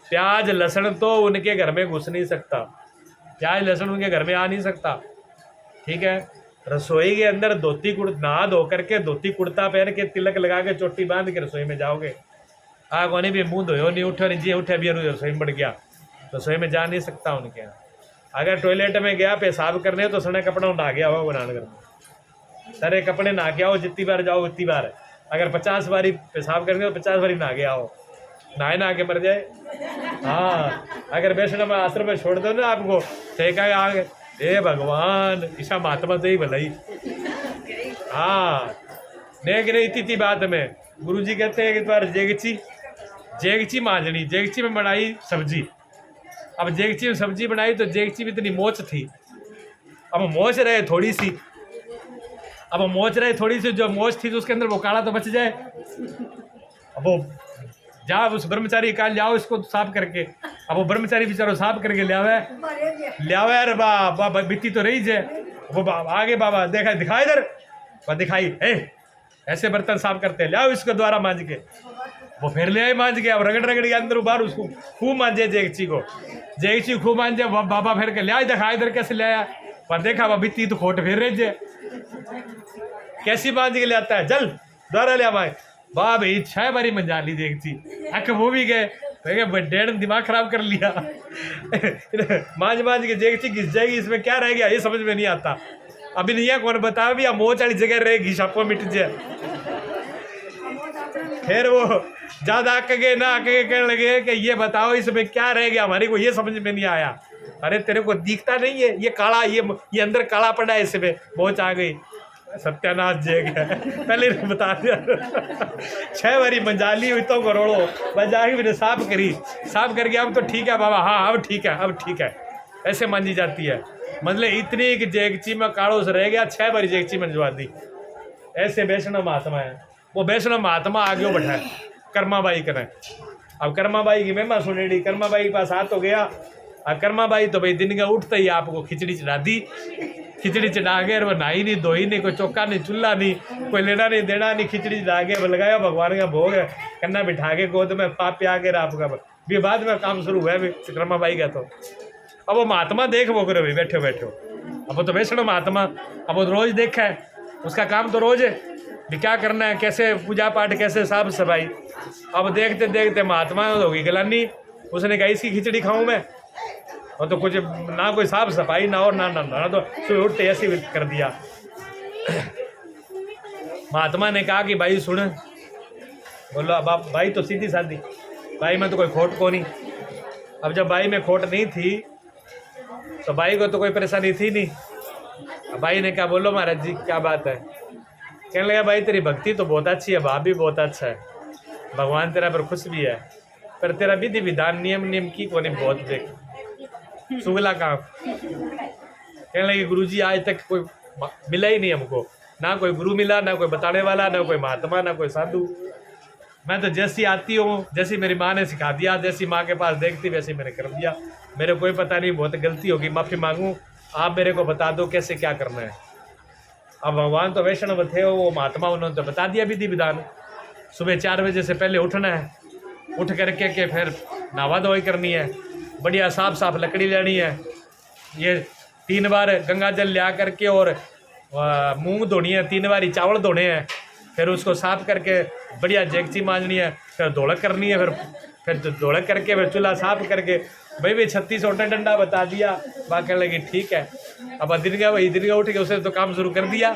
प्याज लहसुन तो उनके घर में घुस नहीं सकता, प्याज लहसुन उनके घर में आ नहीं सकता, ठीक है। रसोई के अंदर धोती नहा धो करके धोती कुर्ता पहन के तिलक लगा के चोटी बांध के रसोई में जाओगे। कोने भी मुंह धोयो नहीं, उठो नहीं, जी उठे भी रसोई में बढ़ गया, रसोई में जा नहीं सकता उनके यहाँ। अगर टॉयलेट में गया पेशाब करने तो सने कपड़ा नहा गया हो बनाने घर में, सारे कपड़े नहा के आओ, जितनी बार जाओ उतनी बार। अगर 50 बारी पेशाब करने तो 50 बारी नहा के आओ, नहाए नहा के मर जाए। हाँ, अगर वैष्णव आश्रम में छोड़ दो ना आपको, ठेका आगे हे भगवान ईशा महात्मा तो ही भलाई। हाँ नहीं कि नहीं, इतनी बात में गुरु जी कहते हैं कि बार जेगची मांझनी, जेगची में बनाई सब्जी। अब जेगची में सब्जी बनाई तो जेगची में इतनी मोच थी, अब मोच रहे थोड़ी सी, अब मोच रहे थोड़ी सी, जो मोच थी तो उसके अंदर वो काला तो बच जाए। अब वो जाओ उस ब्रह्मचारी काल जाओ इसको साफ करके, अब वो ब्रह्मचारी बेचारो साफ करके ले आवे। अरे बाबा बीती तो रही है वो आगे, बाबा देखा दिखाई इधर, दिखाई ऐसे बर्तन साफ करते हैं, ले आओ इसको द्वारा मांझ के। वो फिर ले आए मांझ के, अब रगड़ रगड़ के अंदर बाहर उसको खूब मांझे जेगची को, जेगची खूब मांझे। बाबा फिर के ले आए, दिखा इधर कैसे ले आया, पर देखा वह बीती तो खोट फिर रही है, कैसी मांझ के ले आता है, जल द्वारा ले आए। वाह भाई 6 बारी मंजा ली जेगची, अक वो भी गए, डेढ़ दिमाग खराब कर लिया। मांझ के जेगची घिस जाएगी, इसमें क्या रह गया ये समझ में नहीं आता। अभी नहीं है कौन बता भी, मोच वाली जगह रहेगी छापो मिट जाए। फिर वो ज्यादा आके ना आके कहने लगे कि ये बताओ इसमें क्या रह गया, हमारे को ये समझ में नहीं आया। अरे तेरे को दिखता नहीं है ये काला, ये अंदर काला पड़ा है, इसमें मोच आ गई। सत्यानाश जेग है, पहले बता दिया। 6 बारी मंजाली हुई तो करोड़ों मंजाली मैंने साफ करी, साफ करके अब तो ठीक है बाबा, हाँ अब ठीक है, अब ठीक है, ऐसे मांझी जाती है। मतलब इतनी कि जेगची में काड़ों से रह गया, 6 बारी जेगची मंजवा दी। ऐसे वैष्णव महात्मा है। वो वैष्णव महात्मा आगे बैठा है कर्माबाई करें। अब कर्माबाई की महिमा सुनेड़ी, कर्माबाई के पास हाथ तो गया। अब कर्माबाई तो भाई दिन का उठते ही आपको खिचड़ी चढ़ा दी, खिचड़ी चढ़ा के वो नहाई नहीं धोई नहीं, कोई चौका नहीं चूल्हा नहीं, कोई लेना नहीं देना नहीं, खिचड़ी चढ़ा के लगाया भगवान का भोग है, कन्ना बिठा के गोद में पाप प्या के आपका भी बाद में काम शुरू हुआ है कर्माबाई का। तो अब वो महात्मा देख वो करो भाई बैठो बैठो, अब वो तो वैष्णव महात्मा, अब वो रोज देखा है, उसका काम तो रोज है भी क्या करना है, कैसे पूजा पाठ, कैसे साफ सफाई। अब देखते देखते महात्मा होगी गलानी, उसने कहा इसकी खिचड़ी खाऊं मैं, और तो कुछ ना कोई साफ सफाई ना और ना तो सुबह उठते ऐसे कर दिया। महात्मा ने कहा कि भाई सुन, बोलो अब आप भाई तो सीधी सादी, भाई में तो कोई खोट को नहीं। अब जब भाई में खोट नहीं थी तो भाई को तो कोई परेशानी थी नहीं। अब भाई ने कहा बोलो महाराज जी क्या बात है। कहने लगा भाई तेरी भक्ति तो बहुत अच्छी है, भाव भी बहुत अच्छा है, भगवान तेरा पर खुश भी है, पर तेरा विधि विधान नियम नियम की कोने बहुत देख सुगला काम। कहने लगे गुरुजी आज तक कोई मिला ही नहीं हमको, ना कोई गुरु मिला, ना कोई बताने वाला, ना कोई महात्मा, ना कोई साधु। मैं तो जैसी आती हूँ, जैसी मेरी माँ ने सिखा दिया, जैसी माँ के पास देखती वैसे मैंने कर दिया। मेरे कोई पता नहीं, बहुत गलती होगी, माफ़ी मांगूँ, आप मेरे को बता दो कैसे क्या करना है। अब भगवान तो वैष्णव थे, वो महात्मा, उन्होंने तो बता दिया विधि विधान। सुबह 4 बजे से पहले उठना है, उठ करके के फिर नहावा धोई करनी है, बढ़िया साफ साफ लकड़ी लेनी है, ये 3 बार गंगा जल लिया करके और मूंग धोनी है, 3 बार चावल धोने हैं, फिर उसको साफ करके बढ़िया जेगची मांजनी है, फिर धोलक करनी है, फिर धोलक करके फिर चूल्हा साफ करके भाई 36 ओटा डंडा बता दिया। बाकी लगी ठीक है। अब दिन उठ के उसने तो काम शुरू कर दिया।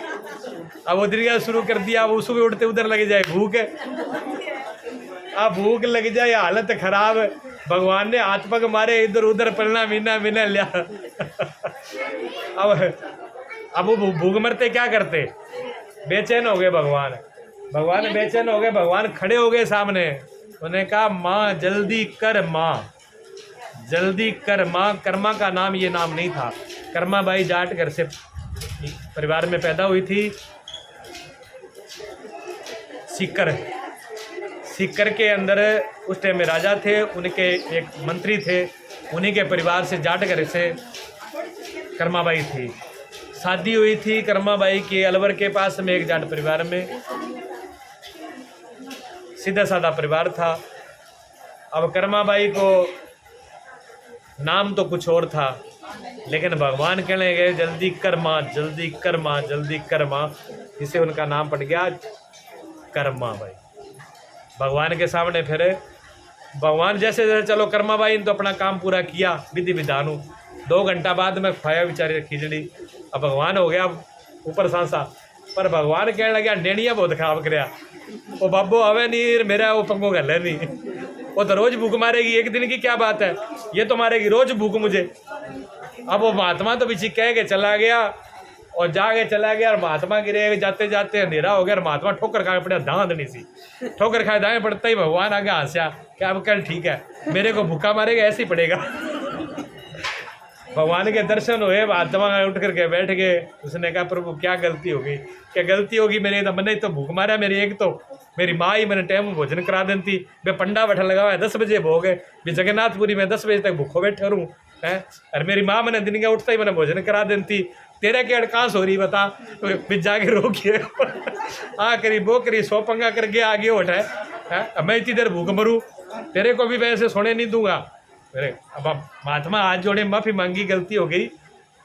अब वो दिन शुरू कर दिया, अब सुबह उठते उधर लग जाए भूख, अब भूख लग जाए, हालत खराब। भगवान ने हाथ पग मारे इधर उधर, पलना मीना मीना लिया। अब वो भूख मरते क्या करते, बेचैन हो गए भगवान। भगवान बेचैन हो गए, भगवान खड़े हो गए सामने, उन्हें कहा माँ जल्दी कर, माँ जल्दी कर माँ। कर्मा का नाम ये नाम नहीं था। कर्मा बाई जाट घर से परिवार में पैदा हुई थी। सीकर के अंदर उस टाइम में राजा थे, उनके एक मंत्री थे, उन्हीं के परिवार से जाट घर से कर्माबाई थी। शादी हुई थी कर्माबाई के अलवर के पास में एक जाट परिवार में, सीधा साधा परिवार था। अब कर्माबाई को नाम तो कुछ और था, लेकिन भगवान कहने गए जल्दी कर माँ, जल्दी कर माँ, जल्दी कर माँ, जिससे उनका नाम पड़ गया कर्माबाई। भगवान के सामने फिर भगवान जैसे जैसे चलो, कर्माबाई ने तो अपना काम पूरा किया विधि विधानु। 2 घंटा बाद में खाया बेचारे खिचड़ी। अब भगवान हो गया ऊपर सांसा, पर भगवान कहने लगे डेनिया बहुत खराब कराया, वो बाबो हवे नहीं मेरा, वो पंगो गल है नहीं, वो तो रोज भूख मारेगी, एक दिन की क्या बात है, ये तो मारेगी रोज भूख मुझे। अब वो महात्मा तो पीछे कह के चला गया और जाके चला गया, और महात्मा गिरे, जाते जाते अंधेरा हो गया, और महात्मा ठोकर खाए पड़ा, दांत नहीं सी ठोकर खाए दाएं पड़ता ही भगवान आगे हंसा, क्या अब कल ठीक है, मेरे को भूखा मारेगा ऐसे ही पड़ेगा। भगवान के दर्शन हुए, महात्मा उठ करके बैठ गए। उसने कहा प्रभु क्या गलती हो गई, क्या गलती होगी, मेरे तो मैंने तो भूख मारा, मेरी एक तो मेरी माँ ही मैंने टाइम भोजन करा देती, वे पंडा बैठा लगा हुआ है 10 बजे भोग है, भी जगन्नाथपुरी में 10 बजे तक भूखो बैठे रहूँ है, और मेरी माँ मैंने दिन के उठता ही मैंने भोजन करा देती, तेरे के अड़कांस हो रही बता, फिर जाके रोकिए हाँ करी वो करी 100 पंगा करके आगे उठा है, मैं इतनी देर भूख मरूँ, तेरे को भी वैसे सोने नहीं दूंगा। अरे अब महात्मा हाथ जोड़े, माफ़ी मांगी, गलती हो गई,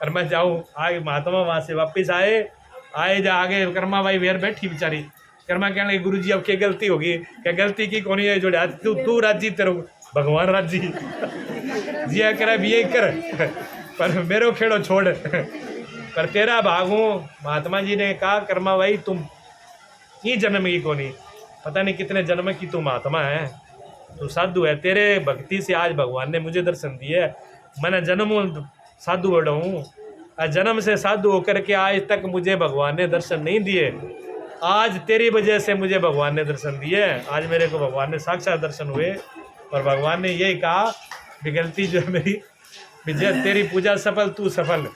और मैं जाऊँ। आगे महात्मा वहाँ से वापस आए जा आगे कर्माबाई वेर बैठी बेचारी। कर्मा कहने लगे गुरु जी अब क्या गलती होगी, क्या गलती की कौन है जोड़े, तू राजी तेरे भगवान राजी जिया करे भी यही कर, पर मेरो खेड़ो छोड़, पर तेरा भागू। महात्मा जी ने कहा कर्माबाई तुम ही जन्म की कोनी, पता नहीं कितने जन्म की तू महात्मा है, तू साधु है, तेरे भक्ति से आज भगवान ने मुझे दर्शन दिए। मैंने जन्म साधु बड़ा हूँ, जन्म से साधु होकर के आज तक मुझे भगवान ने दर्शन नहीं दिए, आज तेरी वजह से मुझे भगवान ने दर्शन दिए। आज मेरे को भगवान ने साक्षात दर्शन हुए, और भगवान ने यही कहा कि गलती जो है मेरी, विजय तेरी पूजा सफल, तू सफल,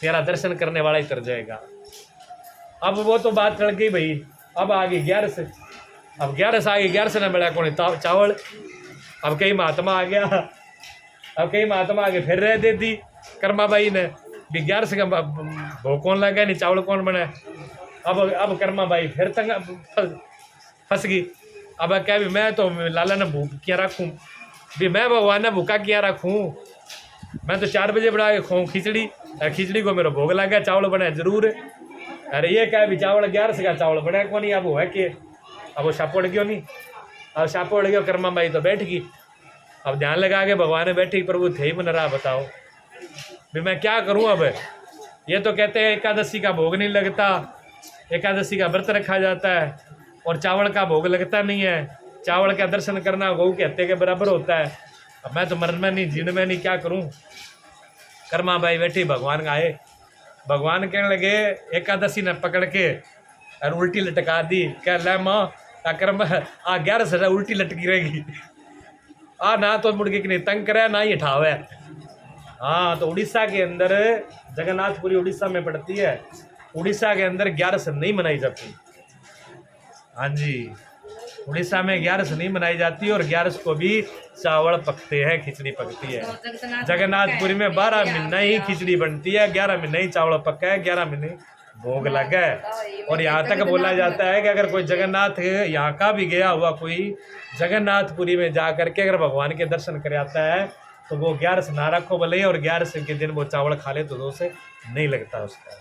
तेरा दर्शन करने वाला ही तर जाएगा। अब वो तो बात चढ़ गई भाई, अब आगे 11 से, अब 11 से आगे 11 से न मिला कौन चावल। अब कई महात्मा आ गया, अब कई महात्मा आगे फिर रह देती कर्माबाई ने, भी 11 से भोग कौन लगा नहीं, चावल कौन बना। अब कर्माबाई फिर तंग फंस गई। अब क्या भी मैं तो लाला ने भूख क्या रखूँ, भी मैं भगवान ने भूखा क्या रखूँ, मैं तो 4 बजे बना के खाऊँ खिचड़ी, खिचड़ी को मेरा भोग लग गया, चावल बनाए जरूर। अरे ये क्या भी चावल 11 से का चावल बनाया कौन नहीं, अब वो है कि अब वो छाप उड़ गया नहीं, अब छाप उड़ गया। कर्माबाई तो बैठ गई, अब ध्यान लगा के भगवान ने बैठी, प्रभु थे ही मन रहा, बताओ भी मैं क्या करूं। अब ये तो कहते हैं एकादशी का भोग नहीं लगता, एकादशी का व्रत रखा जाता है, और चावल का भोग लगता नहीं है, चावल का दर्शन करना गौ के हत्या के बराबर होता है। अब मैं तो मरण में नहीं जीण में नहीं, क्या करूं। कर्माबाई बैठी, भगवान आए, भगवान कहने लगे एकादशी ने पकड़ के और उल्टी लटका दी, क्या ले माँ अक्रम आ 11 से उल्टी लटकी रहेगी, आ ना तो मुड़ के नहीं तंग करे ना ही ठावे। हाँ, तो उड़ीसा के अंदर जगन्नाथपुरी उड़ीसा में पड़ती है, उड़ीसा के अंदर 11 नहीं मनाई जाती। हाँ जी, उड़ीसा में 11 नहीं मनाई जाती और 11 को भी चावल पकते हैं, खिचड़ी पकती है। जगन्नाथपुरी में 12 महीना ही खिचड़ी बनती है, 11 महीने ही चावल पका है, 11 महीने भोग लगा है। और यहाँ तक बोला जाता है कि अगर कोई जगन्नाथ यहाँ का भी गया हुआ कोई जगन्नाथपुरी में जा करके अगर भगवान के दर्शन कर आता है तो वो 11 ना रखो भले, और 11 के दिन वो चावल खा ले तो उसे नहीं लगता उसका।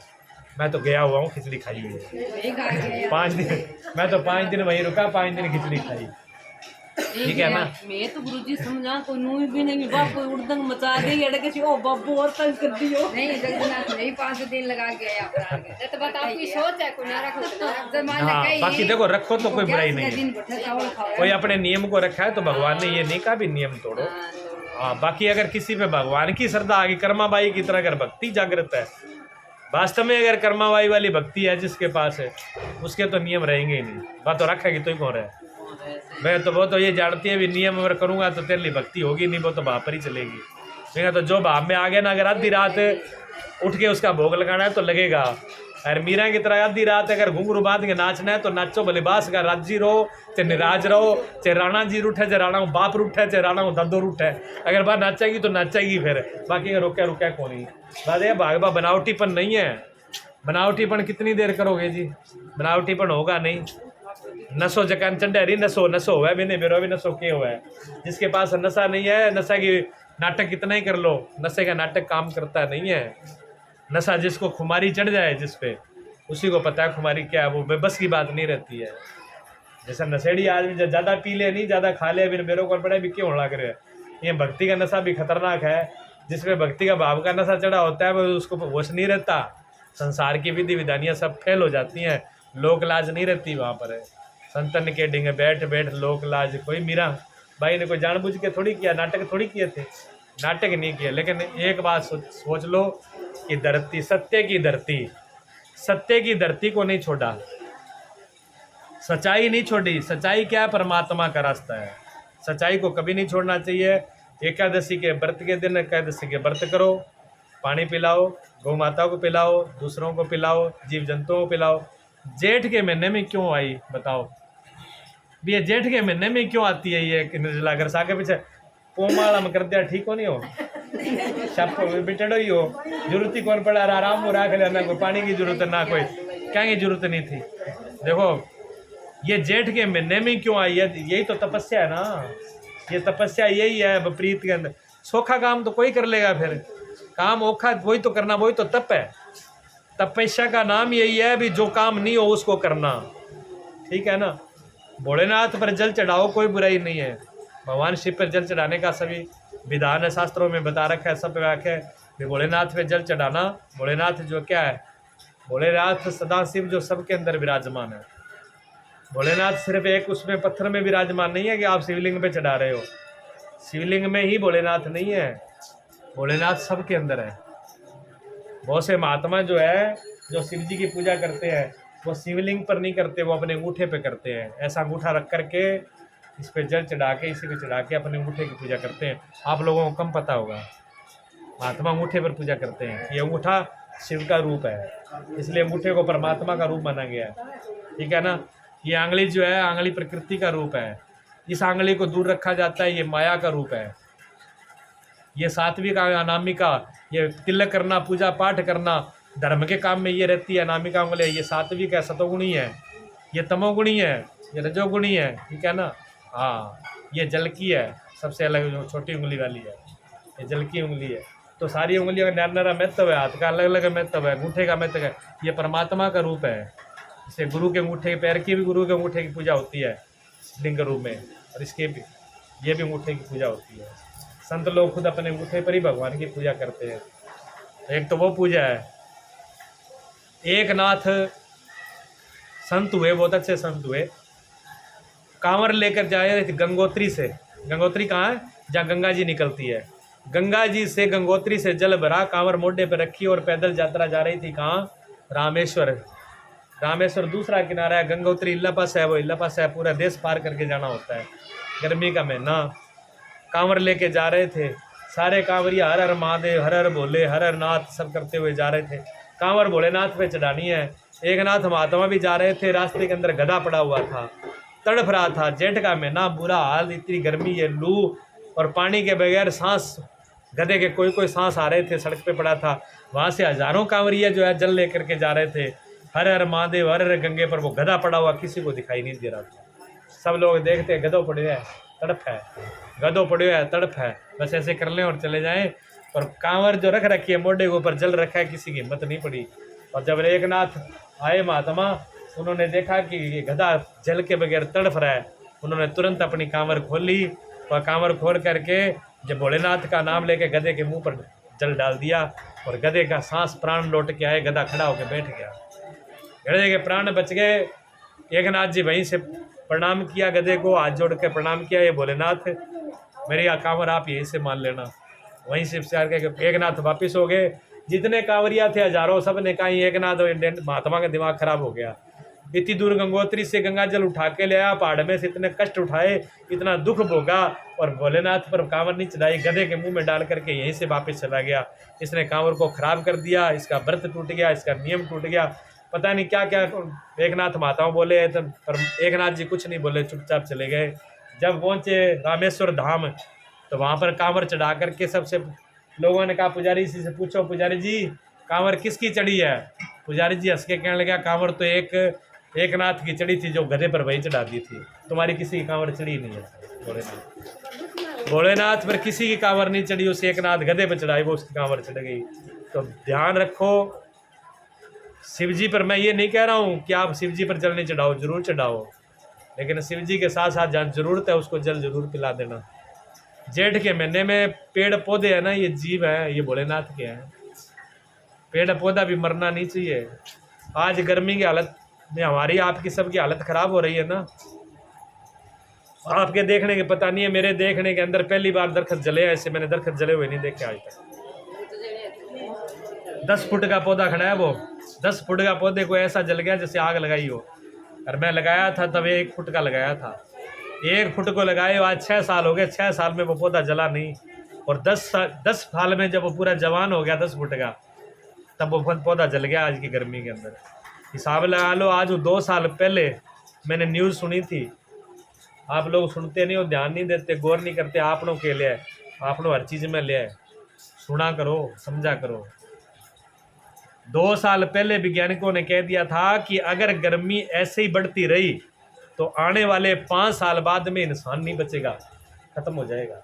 मैं तो गया हुआ हूँ, खिचड़ी खाई हुई है 5 दिन, मैं तो 5 दिन वहीं रुका, 5 दिन खिचड़ी खाई। ठीक है ना। मैं तो गुरुजी समझा कोई नूई भी नहीं, बाप कोई उड़दंग मचा दे अड़के से ओ बाबू और तंग कर दियो। नहीं जगन्नाथ नहीं 5 दिन लगा के आया अपना तो बता आपकी सोच है, कोई ना रखो जमाना हाँ, कहीं बाकी देखो रखो तो कोई बुराई नहीं है, कोई अपने नियम को रखा है तो भगवान ने ये नहीं कहा भी नियम तोड़ो। हाँ, बाकी अगर किसी पे भगवान की श्रद्धा आ गई, कर्माबाई की तरह अगर भक्ति जागृत है, वास्तव में अगर कर्माबाई वाली भक्ति है जिसके पास है, उसके तो नियम रहेंगे ही नहीं। बात तो रखेगी तो ही कौन रहे। मैं तो वो तो ये जानती है भी नियम अगर करूँगा तो तेरे लिए भक्ति होगी नहीं, वो तो भाव पर ही चलेगी। लेकिन तो जो भाव में आ गया ना, अगर आधी रात उठ के उसका भोग लगाना है तो लगेगा। और मीरा की तरह आधी रात अगर घुंघरू बांध के नाचना है तो नाचो, भले बास का राजी रहो चाहे निराज रहो, चाहे राणा जी रूठे चाहे राणा बाप रूठे चाहे राणा दादो रूठे, अगर बात नाचेगी तो नाचेगी फिर। बाकी अगर रोका रोका कौन ही। बात यह भागवा बनावटीपन नहीं है। बनावटीपन कितनी देर करोगे जी, बनावटीपन होगा नहीं। नशो जकान चंडेरी नशो नशो हुआ बिने मेरो भी नशो के हुआ है। जिसके पास नशा नहीं है, नशा की नाटक कितना ही कर लो, नशे का नाटक काम करता नहीं है। नशा जिसको खुमारी चढ़ जाए जिस पे, उसी को पता है खुमारी क्या है, वो बेबस की बात नहीं रहती है। जैसा नशेड़ी आदमी जब ज़्यादा पी ले नहीं ज़्यादा खा ले, अभी मेरे को पड़ा भी क्यों लग रहा है। ये भक्ति का नशा भी खतरनाक है। जिसमें भक्ति का भाव का नशा चढ़ा होता है वो उसको होश नहीं रहता, संसार की विधि विधानियाँ सब फेल हो जाती हैं, लोक लाज नहीं रहती वहाँ पर। संतन के डिंगे बैठ बैठ लोक लाज, कोई मीरा भाई ने कोई जानबूझ के थोड़ी किया, नाटक थोड़ी किए थे, नाटक नहीं किया। लेकिन एक बात सोच लो कि धरती सत्य की धरती को नहीं छोड़ा, सच्चाई नहीं छोड़ी। सच्चाई क्या है? परमात्मा का रास्ता है। सच्चाई को कभी नहीं छोड़ना चाहिए। एकादशी के व्रत के दिन एकादशी के व्रत करो, पानी पिलाओ, गौ माताओं को पिलाओ, दूसरों को पिलाओ, जीव जंतुओं को पिलाओ। जेठ के महीने में क्यों आई बताओ? भी ये जेठ के महीने में क्यों आती है ये निर्जला? घर साके पीछे पोमाला में कर दिया ठीक हो नहीं हो, सब बिटड़ो ही हो, जरूरत ही कौन पड़ा, आराम हो रहा, ना कोई पानी की जरूरत ना कोई क्या की जरूरत नहीं थी। देखो ये जेठ के महीने में क्यों आई है? यही तो तपस्या है ना, ये तपस्या यही है विपरीत के अंदर। सोखा काम तो कोई कर लेगा, फिर काम ओखा वही तो करना, वही तो तप है। तपस्या का नाम यही है भी जो काम नहीं हो उसको करना, ठीक है ना। भोलेनाथ पर जल चढ़ाओ, कोई बुराई नहीं है। भगवान शिव पर जल चढ़ाने का सभी विधान है, शास्त्रों में बता रखा है, सब व्याख्या है। भोलेनाथ पे जल चढ़ाना, भोलेनाथ जो क्या है, भोलेनाथ सदा शिव जो सबके अंदर विराजमान है। भोलेनाथ सिर्फ एक उसमें पत्थर में विराजमान नहीं है कि आप शिवलिंग पे चढ़ा रहे हो, शिवलिंग में ही भोलेनाथ नहीं है, भोलेनाथ सबके अंदर है। बहुत से महात्मा जो है जो शिव जी की पूजा करते हैं वो शिवलिंग पर नहीं करते, वो अपने अंगूठे पे करते हैं। ऐसा अंगूठा रख करके इस पे जल चढ़ा के इसी पे चढ़ा के अपने अंगूठे की पूजा करते हैं। आप लोगों को कम पता होगा, महात्मा अंगूठे पर पूजा करते हैं। ये अंगूठा शिव का रूप है, इसलिए अंगूठे को परमात्मा का रूप माना गया है, ठीक है ना। ये आंगली जो है, आंगली प्रकृति का रूप है, इस आंगली को दूर रखा जाता है, ये माया का रूप है। ये सात्विक अनामिका, ये तिलक करना, पूजा पाठ करना, धर्म के काम में ये रहती है अनामिका उंगली, ये सात्विक है, सतोगुणी है, ये तमोगुणी है, ये रजोगुणी है, ठीक है ना। हाँ, ये जल की है, सबसे अलग जो छोटी उंगली वाली है, ये जल की उंगली है। तो सारी उंगलियों का नारा महत्व है, हाथ का अलग अलग महत्व है, अंगूठे का महत्व है। ये परमात्मा का रूप है। जैसे गुरु के अंगूठे, पैर की भी गुरु के अंगूठे की पूजा होती है लिंग रूप में, और इसके भी ये भी अंगूठे की पूजा होती है। संत लोग खुद अपने अंगूठे पर ही भगवान की पूजा करते हैं। एक तो वो पूजा है। एक नाथ संत हुए, बहुत अच्छे संत हुए, कांवर लेकर जाए गंगोत्री से। गंगोत्री कहाँ है? जहाँ गंगा जी निकलती है। गंगा जी से गंगोत्री से जल भरा, कांवर मोढे पर रखी और पैदल यात्रा जा रही थी कहाँ? रामेश्वर। रामेश्वर दूसरा किनारा है, गंगोत्री इल्ला पास है, वो इल्ला पास है, पूरा देश पार करके जाना होता है। गर्मी का महीना, कांवर लेके जा रहे थे सारे कांवरिया, हर हर महादेव, हर हर भोले, हर हर नाथ सब करते हुए जा रहे थे। कांवर भोलेनाथ पे चढ़ानी है। एक नाथ महात्मा भी जा रहे थे, रास्ते के अंदर गधा पड़ा हुआ था, तड़फ रहा था। जेठ का महीना, बुरा हाल, इतनी गर्मी है, लू और पानी के बगैर सांस, गधे के कोई कोई सांस आ रहे थे, सड़क पे पड़ा था। वहाँ से हजारों कांवरिया जो है जल लेकर के जा रहे थे, हर हर महादेव, हर हर गंगे, पर वो गधा पड़ा हुआ किसी को दिखाई नहीं दे रहा था। सब लोग देखते गधो पड़े है, तड़प है, गधो पड़े है, तड़प है, बस ऐसे कर लें और चले जाएं। और कांवर जो रख रखी है मोढे के ऊपर, जल रखा है, किसी की हिम्मत नहीं पड़ी। और जब एक नाथ आए महात्मा, उन्होंने देखा कि ये गधा जल के बगैर तड़फ रहा है, उन्होंने तुरंत अपनी कांवर खोली और कांवर खोल करके जब भोलेनाथ का नाम लेके गधे के मुंह पर जल डाल दिया और गधे का सांस प्राण लौट के आए, गधा खड़ा होकर बैठ गया, गधे के प्राण बच गए। एक नाथ जी वहीं से प्रणाम किया गधे को, हाथ जोड़ के प्रणाम किया, ये भोलेनाथ मेरी कांवर आप यहीं से मान लेना। वहीं से विचार करके एक नाथ वापिस हो गए। जितने कांवरिया थे हजारों, सब ने कहा एक नाथ महात्मा का दिमाग खराब हो गया। इतनी दूर गंगोत्री से गंगा जल उठा के ले आया, पहाड़ में से इतने कष्ट उठाए, इतना दुख भोगा और भोलेनाथ पर कांवर नहीं चढ़ाई, गधे के मुंह में डाल करके यहीं से वापस चला गया। इसने कांवर को खराब कर दिया, इसका व्रत टूट गया, इसका नियम टूट गया, पता नहीं क्या क्या एक नाथ महात्मा बोले, तो पर एक नाथ जी कुछ नहीं बोले, चुपचाप चले गए। जब पहुँचे रामेश्वर धाम तो वहाँ पर कांवर चढ़ा करके सबसे लोगों ने कहा पुजारी जी से पूछो, पुजारी जी कांवर किसकी चढ़ी है? पुजारी जी हंस के कहने लगा, कांवर तो एक नाथ की चढ़ी थी जो गधे पर वही चढ़ा दी थी, तुम्हारी किसी की कांवर चढ़ी नहीं है। भोलेनाथ पर किसी की कांवर नहीं चढ़ी, उस एक नाथ गधे पर चढ़ाई, वो उसकी कांवर चढ़ गई। तो ध्यान रखो, शिव जी पर मैं ये नहीं कह रहा हूँ कि आप शिव जी पर जल नहीं चढ़ाओ, जरूर चढ़ाओ, लेकिन शिव जी के साथ साथ जहाँ जरूरत है उसको जल जरूर पिला देना। जेठ के महीने में पेड़ पौधे हैं ना, ये जीव है, ये भोलेनाथ के हैं। पेड़ पौधा भी मरना नहीं चाहिए। आज गर्मी की हालत में हमारी आपकी सबकी हालत खराब हो रही है ना, आपके देखने के पता नहीं है, मेरे देखने के अंदर पहली बार दरख्त जले, ऐसे मैंने दरख्त जले हुए नहीं देखे आज तक। 10 फुट का पौधा खड़ा है, वो 10 फुट का पौधे को ऐसा जल गया जैसे आग लगाई हो। और मैं लगाया था तब 1 फुट का लगाया था, 1 फुट को लगाए आज 6 साल हो गए, 6 साल में वो पौधा जला नहीं। और 10 साल में जब वो पूरा जवान हो गया 10 फुट का, तब वो पौधा जल गया आज की गर्मी के अंदर। हिसाब लगा लो, आज वो 2 साल पहले मैंने न्यूज़ सुनी थी। आप लोग सुनते नहीं हो, ध्यान नहीं देते, गौर नहीं करते। आप लोग के लिए, आप लोग हर चीज़ में ले सुना करो, समझा करो। 2 साल पहले वैज्ञानिकों ने कह दिया था कि अगर गर्मी ऐसे ही बढ़ती रही तो आने वाले 5 साल बाद में इंसान नहीं बचेगा, खत्म हो जाएगा।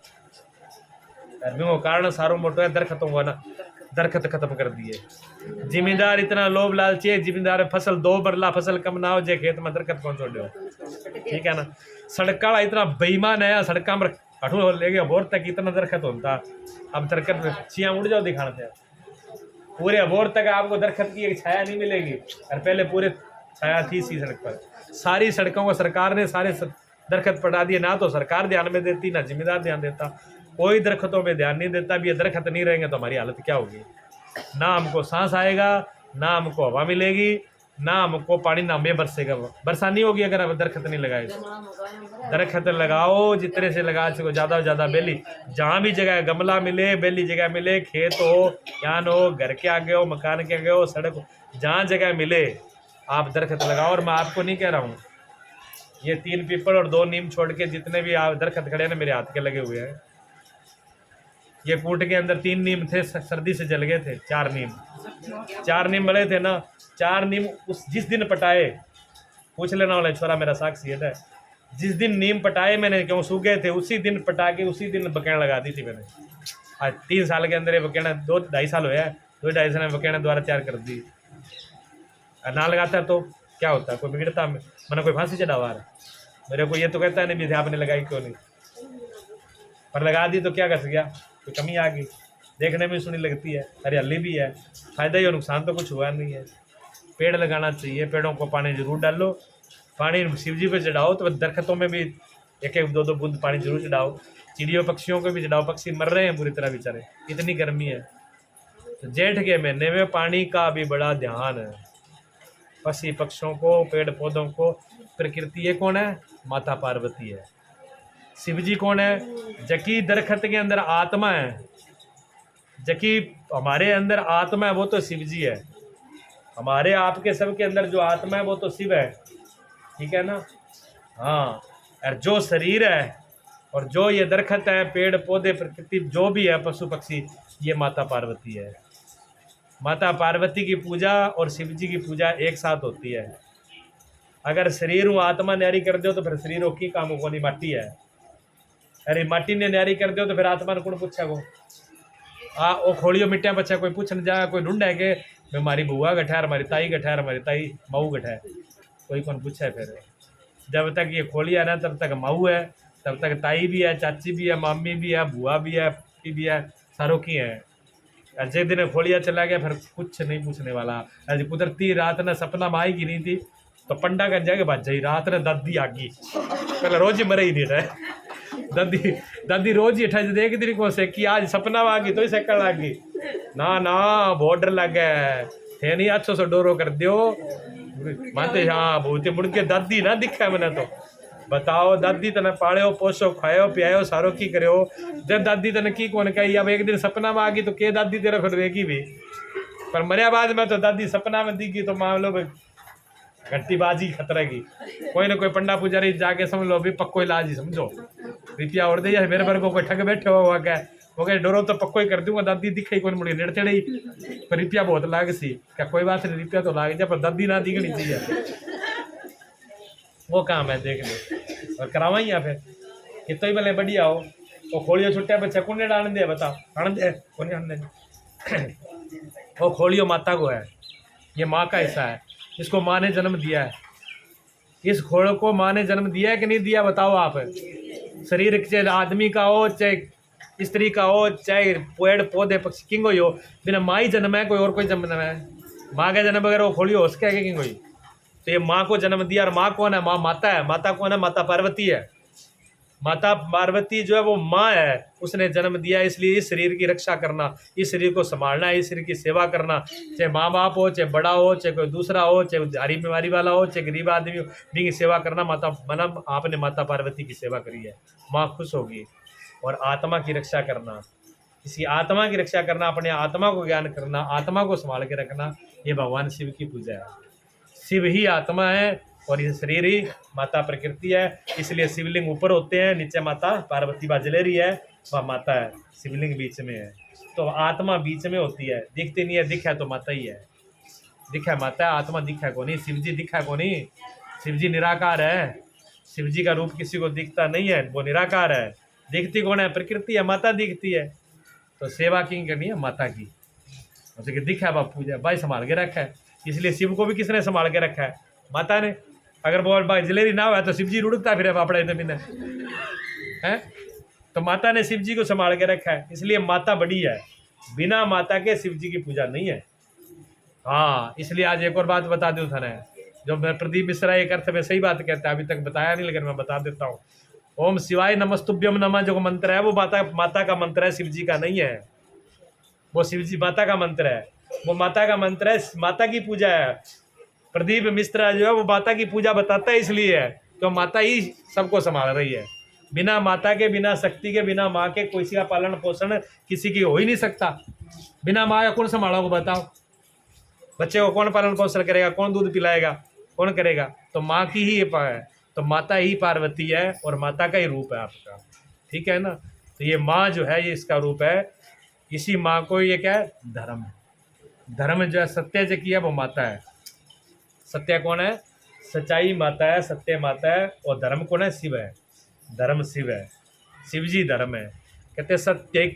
गर्मी का कारण सारों मोटो है दरख्तों को ना, दरख्त खत्म कर दिए। जिम्मेदार इतना लोभ लालची है, जिम्मेदार फसल 2 बरला फसल कम ना हो जाए, खेत में दरख्त कौन छोड़ दो, ठीक है ना। सड़का इतना बेईमान है, सड़का में हटू ले गया बोर तक इतना दरख्त होता, अब दरख्त छिया उड़ जाओ दिखाने थे, पूरे अबोर तक आपको दरख्त की एक छाया नहीं मिलेगी। और पहले पूरे छाया थी इसी सड़क पर। सारी सड़कों को सरकार ने सारे दरख्त पटा दिए, ना तो सरकार ध्यान में देती, ना जिम्मेदार ध्यान देता, कोई दरख्तों में ध्यान नहीं देता। भी ये दरख्त नहीं रहेंगे तो हमारी हालत क्या होगी, ना हमको सांस आएगा, ना हमको हवा मिलेगी, ना हमको पानी ना में बरसेगा, बरसा नहीं होगी अगर हम दरख्त नहीं लगाए। दरख्त लगाओ, जितने से लगा सको ज़्यादा से ज़्यादा। बेली जहाँ भी जगह गमला मिले, बेली जगह मिले, खेत हो, यान हो, घर के आगे हो, मकान के आगे हो, सड़क, जहाँ जगह मिले आप दरख्त लगाओ। और मैं आपको नहीं कह रहा हूँ, ये 3 पीपल और 2 नीम छोड़ के जितने भी आप दरख्त खड़े हैं ना, मेरे हाथ के लगे हुए हैं। ये कूट के अंदर 3 नीम थे, सर्दी से जल गए थे। 4 नीम बड़े थे ना, 4 नीम उस जिस दिन पटाए, पूछ लेना वाला छोरा मेरा साक्षी है, जिस दिन नीम पटाए मैंने, क्यों सूख गए थे, उसी दिन पटा के उसी दिन बकेण लगा दी थी मैंने। आज 3 साल के अंदर ये बकेण 2-2.5 साल हुआ है, 2-2.5 साल में बकेण द्वारा तैयार कर दी। ना लगाता तो क्या होता, कोई बिगड़ता, मैंने कोई फांसी चढ़ावा रहा मेरे को, ये तो कहता है नहीं भी आपने लगाई क्यों नहीं, पर लगा दी तो क्या कर गया, कोई कमी आ गई। देखने में सुनी लगती है, हरियाली भी है, फायदा ही और नुकसान तो कुछ हुआ नहीं है। पेड़ लगाना चाहिए, पेड़ों को पानी जरूर डालो, पानी शिव जी पे चढ़ाओ, तो दरख्तों में भी 1-1 2-2 बूंद पानी जरूर चढ़ाओ। चिड़ियों पक्षियों को भी जलाओ, पक्षी मर रहे हैं पूरी तरह बेचारे, इतनी गर्मी है। तो जेठ के महीने में पानी का भी बड़ा ध्यान है, पक्षी पक्षियों को, पेड़ पौधों को। प्रकृति ये कौन है? माता पार्वती है। शिव जी कौन है? जकी दरखत के अंदर आत्मा है, जकी हमारे अंदर आत्मा है, वो तो शिव जी है। हमारे आपके सबके अंदर जो आत्मा है वो तो शिव है, ठीक है ना। हाँ, और जो शरीर है और जो ये दरखत है, पेड़ पौधे, प्रकृति जो भी है, पशु पक्षी, ये माता पार्वती है। माता पार्वती की पूजा और शिव जी की पूजा एक साथ होती है। अगर शरीर हूँ आत्मा न्यारी कर दो तो फिर शरीरों की काम को नहीं, माटी है। अरे माटी ने न्यारी कर दो तो फिर आत्मा ने कौन पूछा को? वो खोलियो मिट्टिया बच्चा कोई पूछने जाए, कोई ढूंढ है कि हमारी बुआ गठा है, हमारी ताई गठा है, हमारी ताई मऊ गठा है, कोई कौन पूछा है? फिर जब तक ये खोलिया ना तब तक मऊ है, तब तक ताई भी है, चाची भी है, मामी भी है, बुआ भी है, पी भी है, सारों की है। जिस दिन खोलिया चला गया फिर कुछ नहीं पूछने वाला। आज कुदरती रात ने सपना में आई की नहीं थी तो पंडा कर जाके बाज जाई, रात ने दादी आ गई, पहले रोज ही मरे ही नहीं रहे। दादी दादी रोज ही ठज देख दी को से कि आज सपना में आ गई तो ही सेकल लग गई। ना ना बहुत डर लग गया थे, नहीं अच्छो से डोरो कर दियो माते। हाँ भूते मुड़ के दादी ना दिखा मैंने तो। बताओ दादी तने पालो पोसो खायो पियायो सारो की करो, जब दादी तने की कौन कही। अब एक दिन सपना में आ गई तो के दादी तेरा फिर रहेगी भी, पर मरिया बाद में तो दादी सपना में दिखी तो मान लो भाई घट्टीबाजी खतरे की। कोई ना कोई पंडा पुजारी जाके समझ लो अभी पक्को इलाज ही समझो, रुपया और दे मेरे पर को कोई ठग बैठे हुआ क्या वो कहे डोरो तो पक्को ही कर दूंगा। दादी दिखाई कौन मुड़ी नेड़ चढ़ी पर रुपया बहुत लाग सी, क्या कोई बात नहीं, रुपया तो लाग जाए पर दादी ना दिखनी चाहिए। वो काम है देख लो और करावा ही फिर कितो ही भले बढ़िया हो। वो खोलियो छुट्टिया बच्चा कौन आने दे? बताओ आने दे कौन आने दे? वो खोलियो माता को है, ये माँ का हिस्सा है, इसको माँ ने जन्म दिया है। इस खोल को माँ ने जन्म दिया है कि नहीं दिया? बताओ आप। शरीर चाहे आदमी का हो, चाहे स्त्री का हो, चाहे पेड़ पौधे पक्षी किंग हो, बिना माँ ही जन्म है, कोई और कोई जन्म है? माँ का जन्म अगर वो खोलियो हो सके किंग हुई तो ये माँ को जन्म दिया। और माँ कौन है? माँ माता है। माता कौन है? माता पार्वती है। माता पार्वती जो है वो माँ है, उसने जन्म दिया। इसलिए इस शरीर की रक्षा करना, इस शरीर को संभालना, इस शरीर की सेवा करना, चाहे माँ बाप हो, चाहे बड़ा हो, चाहे कोई दूसरा हो, चाहे भारी बीमारी वाला हो, चाहे गरीब आदमी हो, की सेवा करना। माता मतलब आपने माता पार्वती की सेवा करी है, माँ खुश होगी। और आत्मा की रक्षा करना, किसी आत्मा की रक्षा करना, अपने आत्मा को ज्ञान करना, आत्मा को संभाल के रखना, ये भगवान शिव की पूजा है। शिव ही आत्मा है और ये शरीर ही माता प्रकृति है। इसलिए शिवलिंग ऊपर होते हैं, नीचे माता पार्वती बाजलेरी है, वह माता है। शिवलिंग बीच में है तो आत्मा बीच में होती है। दिखती नहीं है, दिखा तो माता ही है, दिखा माता है, आत्मा दिखा को नहीं। शिव जी दिखा को नहीं, शिव जी निराकार है। शिव जी का रूप किसी को दिखता नहीं है, वो निराकार है। दिखती कौन है? प्रकृति है, माता दिखती है। तो सेवा की करनी है माता की, जैसे कि दिखा बापू जी भाई संभाल के रखा है। इसलिए शिव को भी किसने संभाल के रखा है? माता ने। अगर बोल भाई जलेरी ना हुआ तो शिव जी रुड़ता फिर अपने जमीन है, तो माता ने शिव जी को संभाल के रखा है। इसलिए माता बड़ी है, बिना माता के शिव जी की पूजा नहीं है। हाँ, इसलिए आज एक और बात बता दूँ था ना, जो मैं प्रदीप मिश्रा एक अर्थ में सही बात कहता है, अभी तक बताया नहीं लेकिन मैं बता देता हूँ। ओम शिवाय नमस्तुभ्यम नमः जो मंत्र है वो माता का मंत्र है, शिव जी का नहीं है। वो शिव जी माता का मंत्र है, वो माता का मंत्र है, माता की पूजा है। प्रदीप मिश्रा जो है वो माता की पूजा बताता है, इसलिए है तो माता ही सबको संभाल रही है। बिना माता के, बिना शक्ति के, बिना माँ के किसी का पालन पोषण किसी की हो ही नहीं सकता। बिना माँ का कौन संभालोगे बताओ? बच्चे को कौन पालन पोषण करेगा? कौन दूध पिलाएगा? कौन करेगा? तो माँ की ही है। तो माता ही पार्वती है और माता का ही रूप है आपका, ठीक है ना। तो ये माँ जो है ये इसका रूप है। इसी माँ को ये क्या है? धर्म है। धर्म जो है सत्य जो किया वो माता है। सत्य कौन है? सच्चाई माता है, सत्य माता है। और धर्म कौन है? शिव है। धर्म शिव है, शिव जी धर्म है। कहते सत्य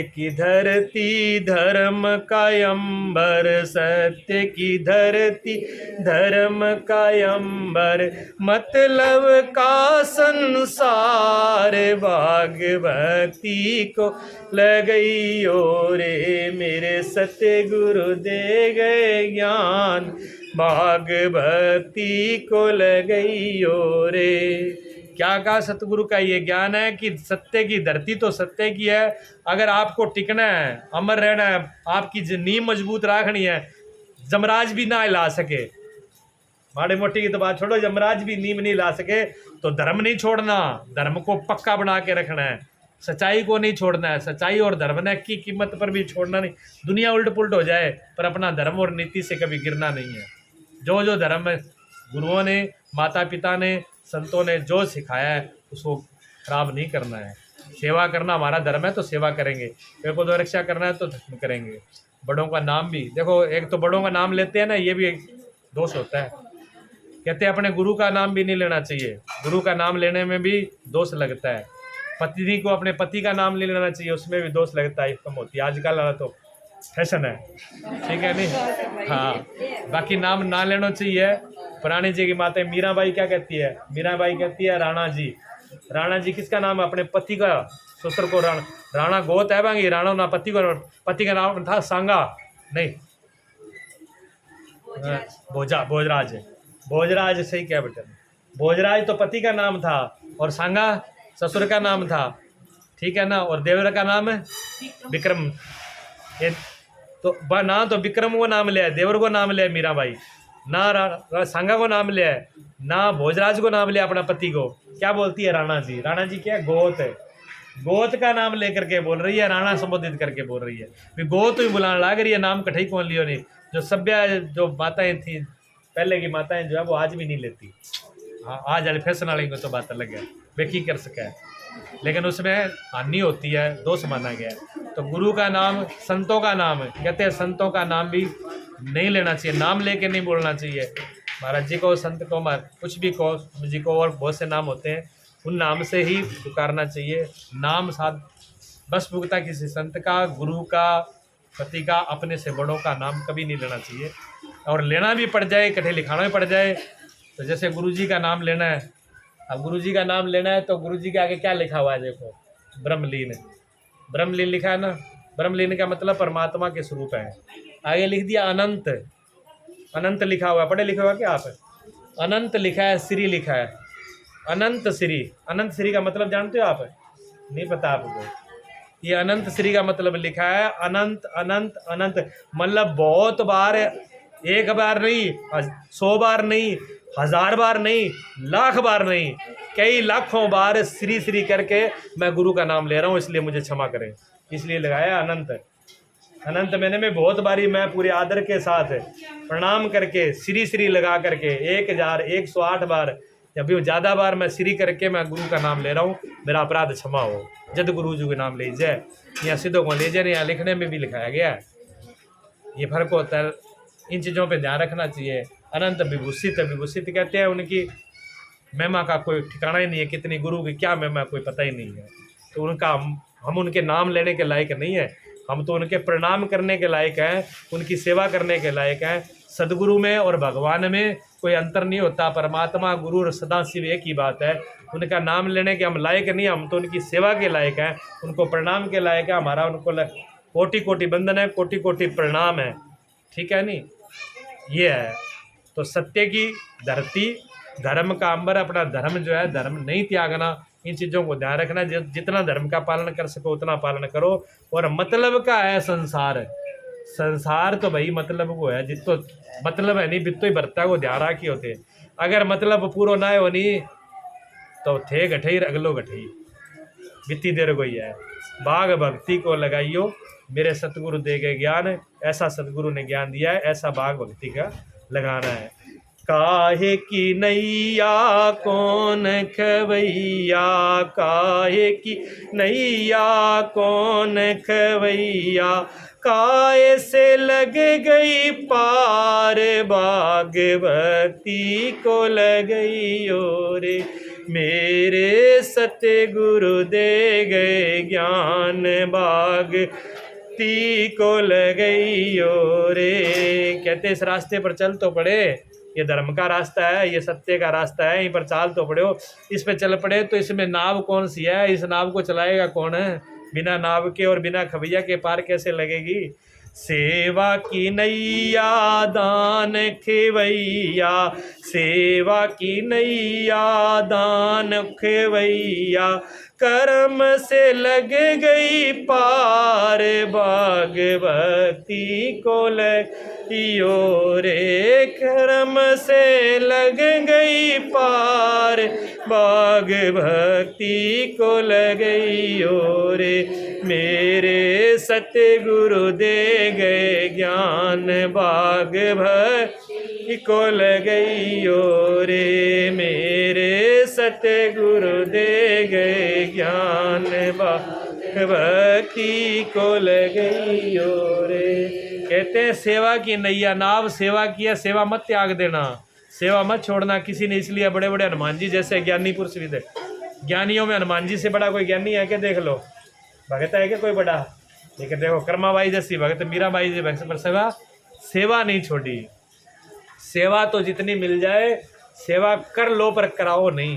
की धरती धर्म का अंबर, सत्य की धरती धर्म का अंबर, मतलब का संसार भागवती को लगई रे, मेरे सत्य गुरु दे गए ज्ञान, भागवती को लगई रे। क्या कहा? सतगुरु का ये ज्ञान है कि सत्य की धरती तो सत्य की है, अगर आपको टिकना है, अमर रहना है, आपकी नींव मजबूत रखनी है, जमराज भी ना हिला सके, माड़े मोटी की तो बात छोड़ो, जमराज भी नींव नहीं ला सके तो धर्म नहीं छोड़ना, धर्म को पक्का बना के रखना है, सच्चाई को नहीं छोड़ना है, सच्चाई और धर्म ने की कीमत पर भी छोड़ना नहीं। दुनिया उल्ट पुल्ट हो जाए पर अपना धर्म और नीति से कभी गिरना नहीं है। जो जो धर्म गुरुओं ने, माता पिता ने, संतों ने जो सिखाया है उसको खराब नहीं करना है। सेवा करना हमारा धर्म है तो सेवा करेंगे, पेड़ पौधों की रक्षा करना है तो धर्म करेंगे। बड़ों का नाम भी देखो, एक तो बड़ों का नाम लेते हैं ना, ये भी एक दोष होता है। कहते हैं अपने गुरु का नाम भी नहीं लेना चाहिए, गुरु का नाम लेने में भी दोष लगता है। पत्नी को अपने पति का नाम ले लेना चाहिए, उसमें भी दोष लगता है, कम होती है। आजकल वाला तो फैशन है, ठीक है नहीं? हाँ, बाकी नाम ना लेना चाहिए। पुरानी जी की माता मीराबाई क्या कहती है? मीराबाई कहती है राणा जी। राणा जी किसका नाम है? अपने पति का, ससुर को राणा गोत है बांगी, राणा ना पति को, पति का नाम था सांगा, नहीं भोजराज। भोजराज सही क्या बेटा? भोजराज तो पति का नाम था और सांगा ससुर का नाम था, ठीक है ना? और देवर का नाम है विक्रम। ये तो ना तो विक्रम को नाम लिया, देवर को नाम लिया मीराबाई, ना सांगा को नाम लिया, ना भोजराज को नाम लिया अपना पति को। क्या बोलती है राणा जी? राणा जी क्या गोत है, गोत का नाम लेकर के बोल रही है, राणा संबोधित करके बोल रही है। फिर गोत ही बुलाने लग रही है, नाम कठई कौन लियो नहीं। जो सभ्य जो माताएं थी पहले की माताएं जो है वो आज भी नहीं लेती। हाँ, आज वाले फैशन वाले को तो बात अलग है, वे की कर सके, लेकिन उसमें हानि होती है, दोष माना गया है। तो गुरु का नाम, संतों का नाम, कहते हैं संतों का नाम भी नहीं लेना चाहिए, नाम लेके नहीं बोलना चाहिए। महाराज जी को, संत को, कुछ भी को, जी को, और बहुत से नाम होते हैं, उन नाम से ही पुकारना चाहिए। नाम साथ बस पुगता किसी संत का, गुरु का, पति का, अपने से बड़ों का नाम कभी नहीं लेना चाहिए। और लेना भी पड़ जाए, कठे लिखाना भी पड़ जाए, तो जैसे गुरु जी का नाम लेना है, अब गुरु जी का नाम लेना है तो गुरु जी के आगे क्या लिखा हुआ है? देखो, ब्रह्मलीन। ब्रह्मलीन लिखा है ना, ब्रह्मलीन का मतलब परमात्मा के स्वरूप है। आगे लिख दिया अनंत, अनंत लिखा हुआ है, पढ़े लिखे हुआ क्या आप? अनंत लिखा है, श्री लिखा है, अनंत श्री। अनंत श्री का मतलब जानते हो आप? नहीं पता आपको? ये अनंत श्री का मतलब लिखा है, अनंत अनंत अनंत, मतलब बहुत बार, एक बार नहीं, 100 बार नहीं, 1000 बार नहीं, लाख बार नहीं, कई लाखों बार श्री श्री करके मैं गुरु का नाम ले रहा हूँ, इसलिए मुझे क्षमा करें, इसलिए लगाया अनंत। अनंत मैंने में बहुत बारी मैं पूरे आदर के साथ प्रणाम करके श्री श्री लगा करके 1108 बार या भी ज़्यादा बार मैं श्री करके मैं गुरु का नाम ले रहा हूँ, मेरा अपराध क्षमा हो। जद गुरु जी का नाम ले जाए या सिद्धों को ले जाए, यहाँ लिखने में भी लिखाया गया है, ये फर्क होता है। इन चीज़ों पे ध्यान रखना चाहिए। अनंत विभूषित, विभूषित कहते हैं उनकी महिमा का कोई ठिकाना ही नहीं है, कितनी गुरु की क्या महिमा कोई पता ही नहीं है। तो उनका हम उनके नाम लेने के लायक नहीं है, हम तो उनके प्रणाम करने के लायक हैं, उनकी सेवा करने के लायक हैं। सदगुरु में और भगवान में कोई अंतर नहीं होता, परमात्मा गुरु और सदा शिव एक ही बात है। उनका नाम लेने के हम लायक नहीं, हम तो उनकी सेवा के लायक हैं, उनको प्रणाम के लायक है। हमारा उनको कोटि कोटि बंदन है, कोटि कोटि प्रणाम है, ठीक है नहीं? ये है तो सत्य की धरती, धर्म का अंबर, अपना धर्म जो है धर्म नहीं त्यागना। इन चीज़ों को ध्यान रखना, जितना धर्म का पालन कर सको उतना पालन करो। और मतलब का है संसार, संसार तो भाई मतलब को है, जितो मतलब है नहीं बितो ही भरता को ध्यान राखी होते। अगर मतलब पूरा ना हो नहीं तो थे गठई अगलो गठई बीती देर को ही है। बाग भक्ति को लगाइयो, मेरे सतगुरु दे गए ज्ञान, ऐसा सतगुरु ने ज्ञान दिया है, ऐसा बाग भक्ति का लगाना है। काहे की नैया कौन खवैया, काहे की नैया कौन खवैया, काहे से लग गई पार, बाग भक्ति को लगई रे, मेरे सतगुरु दे गए ज्ञान, बाग भक्ति को लगई रे। कहते इस रास्ते पर चल तो पड़े, ये धर्म का रास्ता है, ये सत्य का रास्ता है, यहीं पर चाल तो पड़े हो, इस पे चल पड़े। तो इसमें नाव कौन सी है, इस नाव को चलाएगा कौन है? बिना नाव के और बिना खवैया के पार कैसे लगेगी? सेवा की नैया दान खेवैया, सेवा की नैया दान खेवैया, कर्म से लग गई पार, भागवती को लियो रे, कर्म से लग गई पार, भागवती को लगइयो रे, मेरे सतगुरु दे गए ज्ञान, भागवती को लगइयो रे, मेरे सतगुरु दे गए ज्ञान, भक्ति को लगइयो रे। कहते हैं सेवा की नैया, नाव सेवा किया, सेवा मत त्याग देना, सेवा मत छोड़ना किसी ने। इसलिए बड़े बड़े हनुमान जी जैसे ज्ञानी पुरुष भी थे, ज्ञानियों में हनुमान जी से बड़ा कोई ज्ञानी है क्या? देख लो, भगत है क्या कोई बड़ा? लेकिन देखो कर्माबाई जैसी भगत मीराबाई जी भगत पर सेवा नहीं छोड़ी। सेवा तो जितनी मिल जाए सेवा कर लो, पर कराओ नहीं।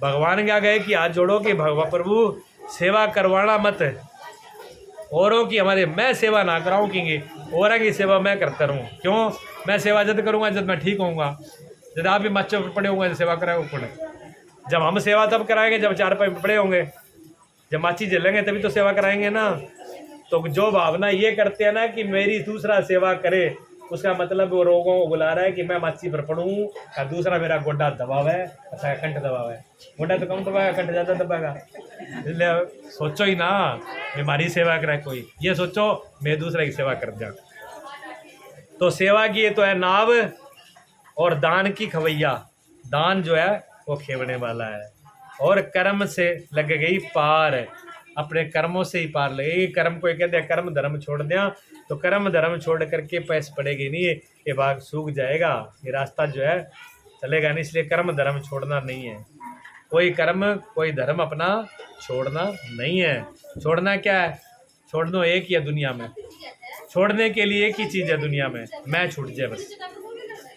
भगवान क्या कहे कि हाथ जोड़ो कि भगवान प्रभु सेवा करवाना मत, औरों की हमारे मैं सेवा ना कराऊं, कि औरों की सेवा मैं करता रहूं। क्यों? मैं सेवा जब करूंगा जब मैं ठीक होऊंगा, जब आप भी मच्छों पर पड़े होंगे तो सेवा कराएंगे कौन? जब हम सेवा तब कराएंगे जब चार पाई पड़े होंगे, जब माची जलेंगे तभी तो सेवा कराएंगे ना। तो जो भावना ये करते हैं ना कि मेरी दूसरा सेवा करे, उसका मतलब वो रोगों को बुला रहा है कि मैं माची पर पड़ूँ और दूसरा मेरा गोड्डा दबाव है, अच्छा कंठ दबाव है। गोड्डा तो कम दबाएगा, कंठ ज़्यादा दबाएगा। इसलिए सोचो ही ना हमारी सेवा कराए कोई, ये सोचो मैं दूसरे की सेवा कर जाऊँ। तो सेवा की ये तो है नाव, और दान की खवैया, दान जो है वो खेवने वाला है। और कर्म से लग गई पार, अपने कर्मों से ही पार लगेगी। कर्म को कहते हैं कर्म धर्म छोड़ दिया, तो कर्म धर्म छोड़ करके पैस पड़ेगी नहीं, ये भाग सूख जाएगा, ये रास्ता जो है चलेगा नहीं। इसलिए कर्म धर्म छोड़ना नहीं है, कोई कर्म कोई धर्म अपना छोड़ना नहीं है। छोड़ना क्या है? छोड़ना एक ही है दुनिया में, छोड़ने के लिए एक ही चीज़ है दुनिया में, मैं छूट जाए बस।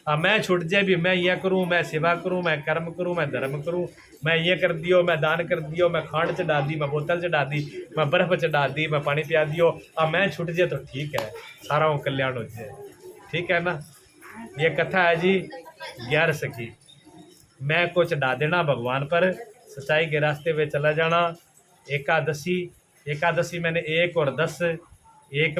हाँ, मैं छूट जाए भी, मैं ये करूँ, मैं सेवा करूँ, मैं कर्म करूँ, मैं धर्म करूँ, मैं ये कर दियो, मैं दान कर दियो, मैं खांड चढ़ा दी, मैं बोतल चढ़ा दी, मैं बर्फ़ चढ़ा दी, मैं पानी पिया दियो, अब मैं छूट जाए तो ठीक है, सारा वो कल्याण हो जाए, ठीक है ना। ये कथा है जी 11 सखी। मैं को चढ़ा देना भगवान पर, सच्चाई के रास्ते पे चला जाना। एकादशी, एकादशी मैंने 1 और 10, एक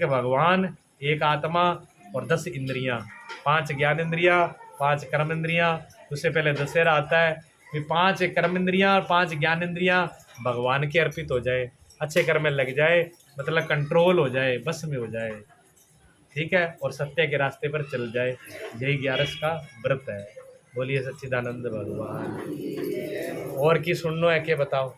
भगवान, एक आत्मा और 10 इंद्रियां, 5 ज्ञान इंद्रियां, 5 कर्म इंद्रियां। उससे पहले दशहरा आता है, फिर 5 कर्म इंद्रियां और 5 ज्ञान इंद्रियां भगवान के अर्पित हो जाए, अच्छे कर्म में लग जाए, मतलब कंट्रोल हो जाए, बस में हो जाए, ठीक है, और सत्य के रास्ते पर चल जाए। यही 11 का व्रत है। बोलिए सच्चिदानंद भगवान। और की सुननो है क्या बताओ?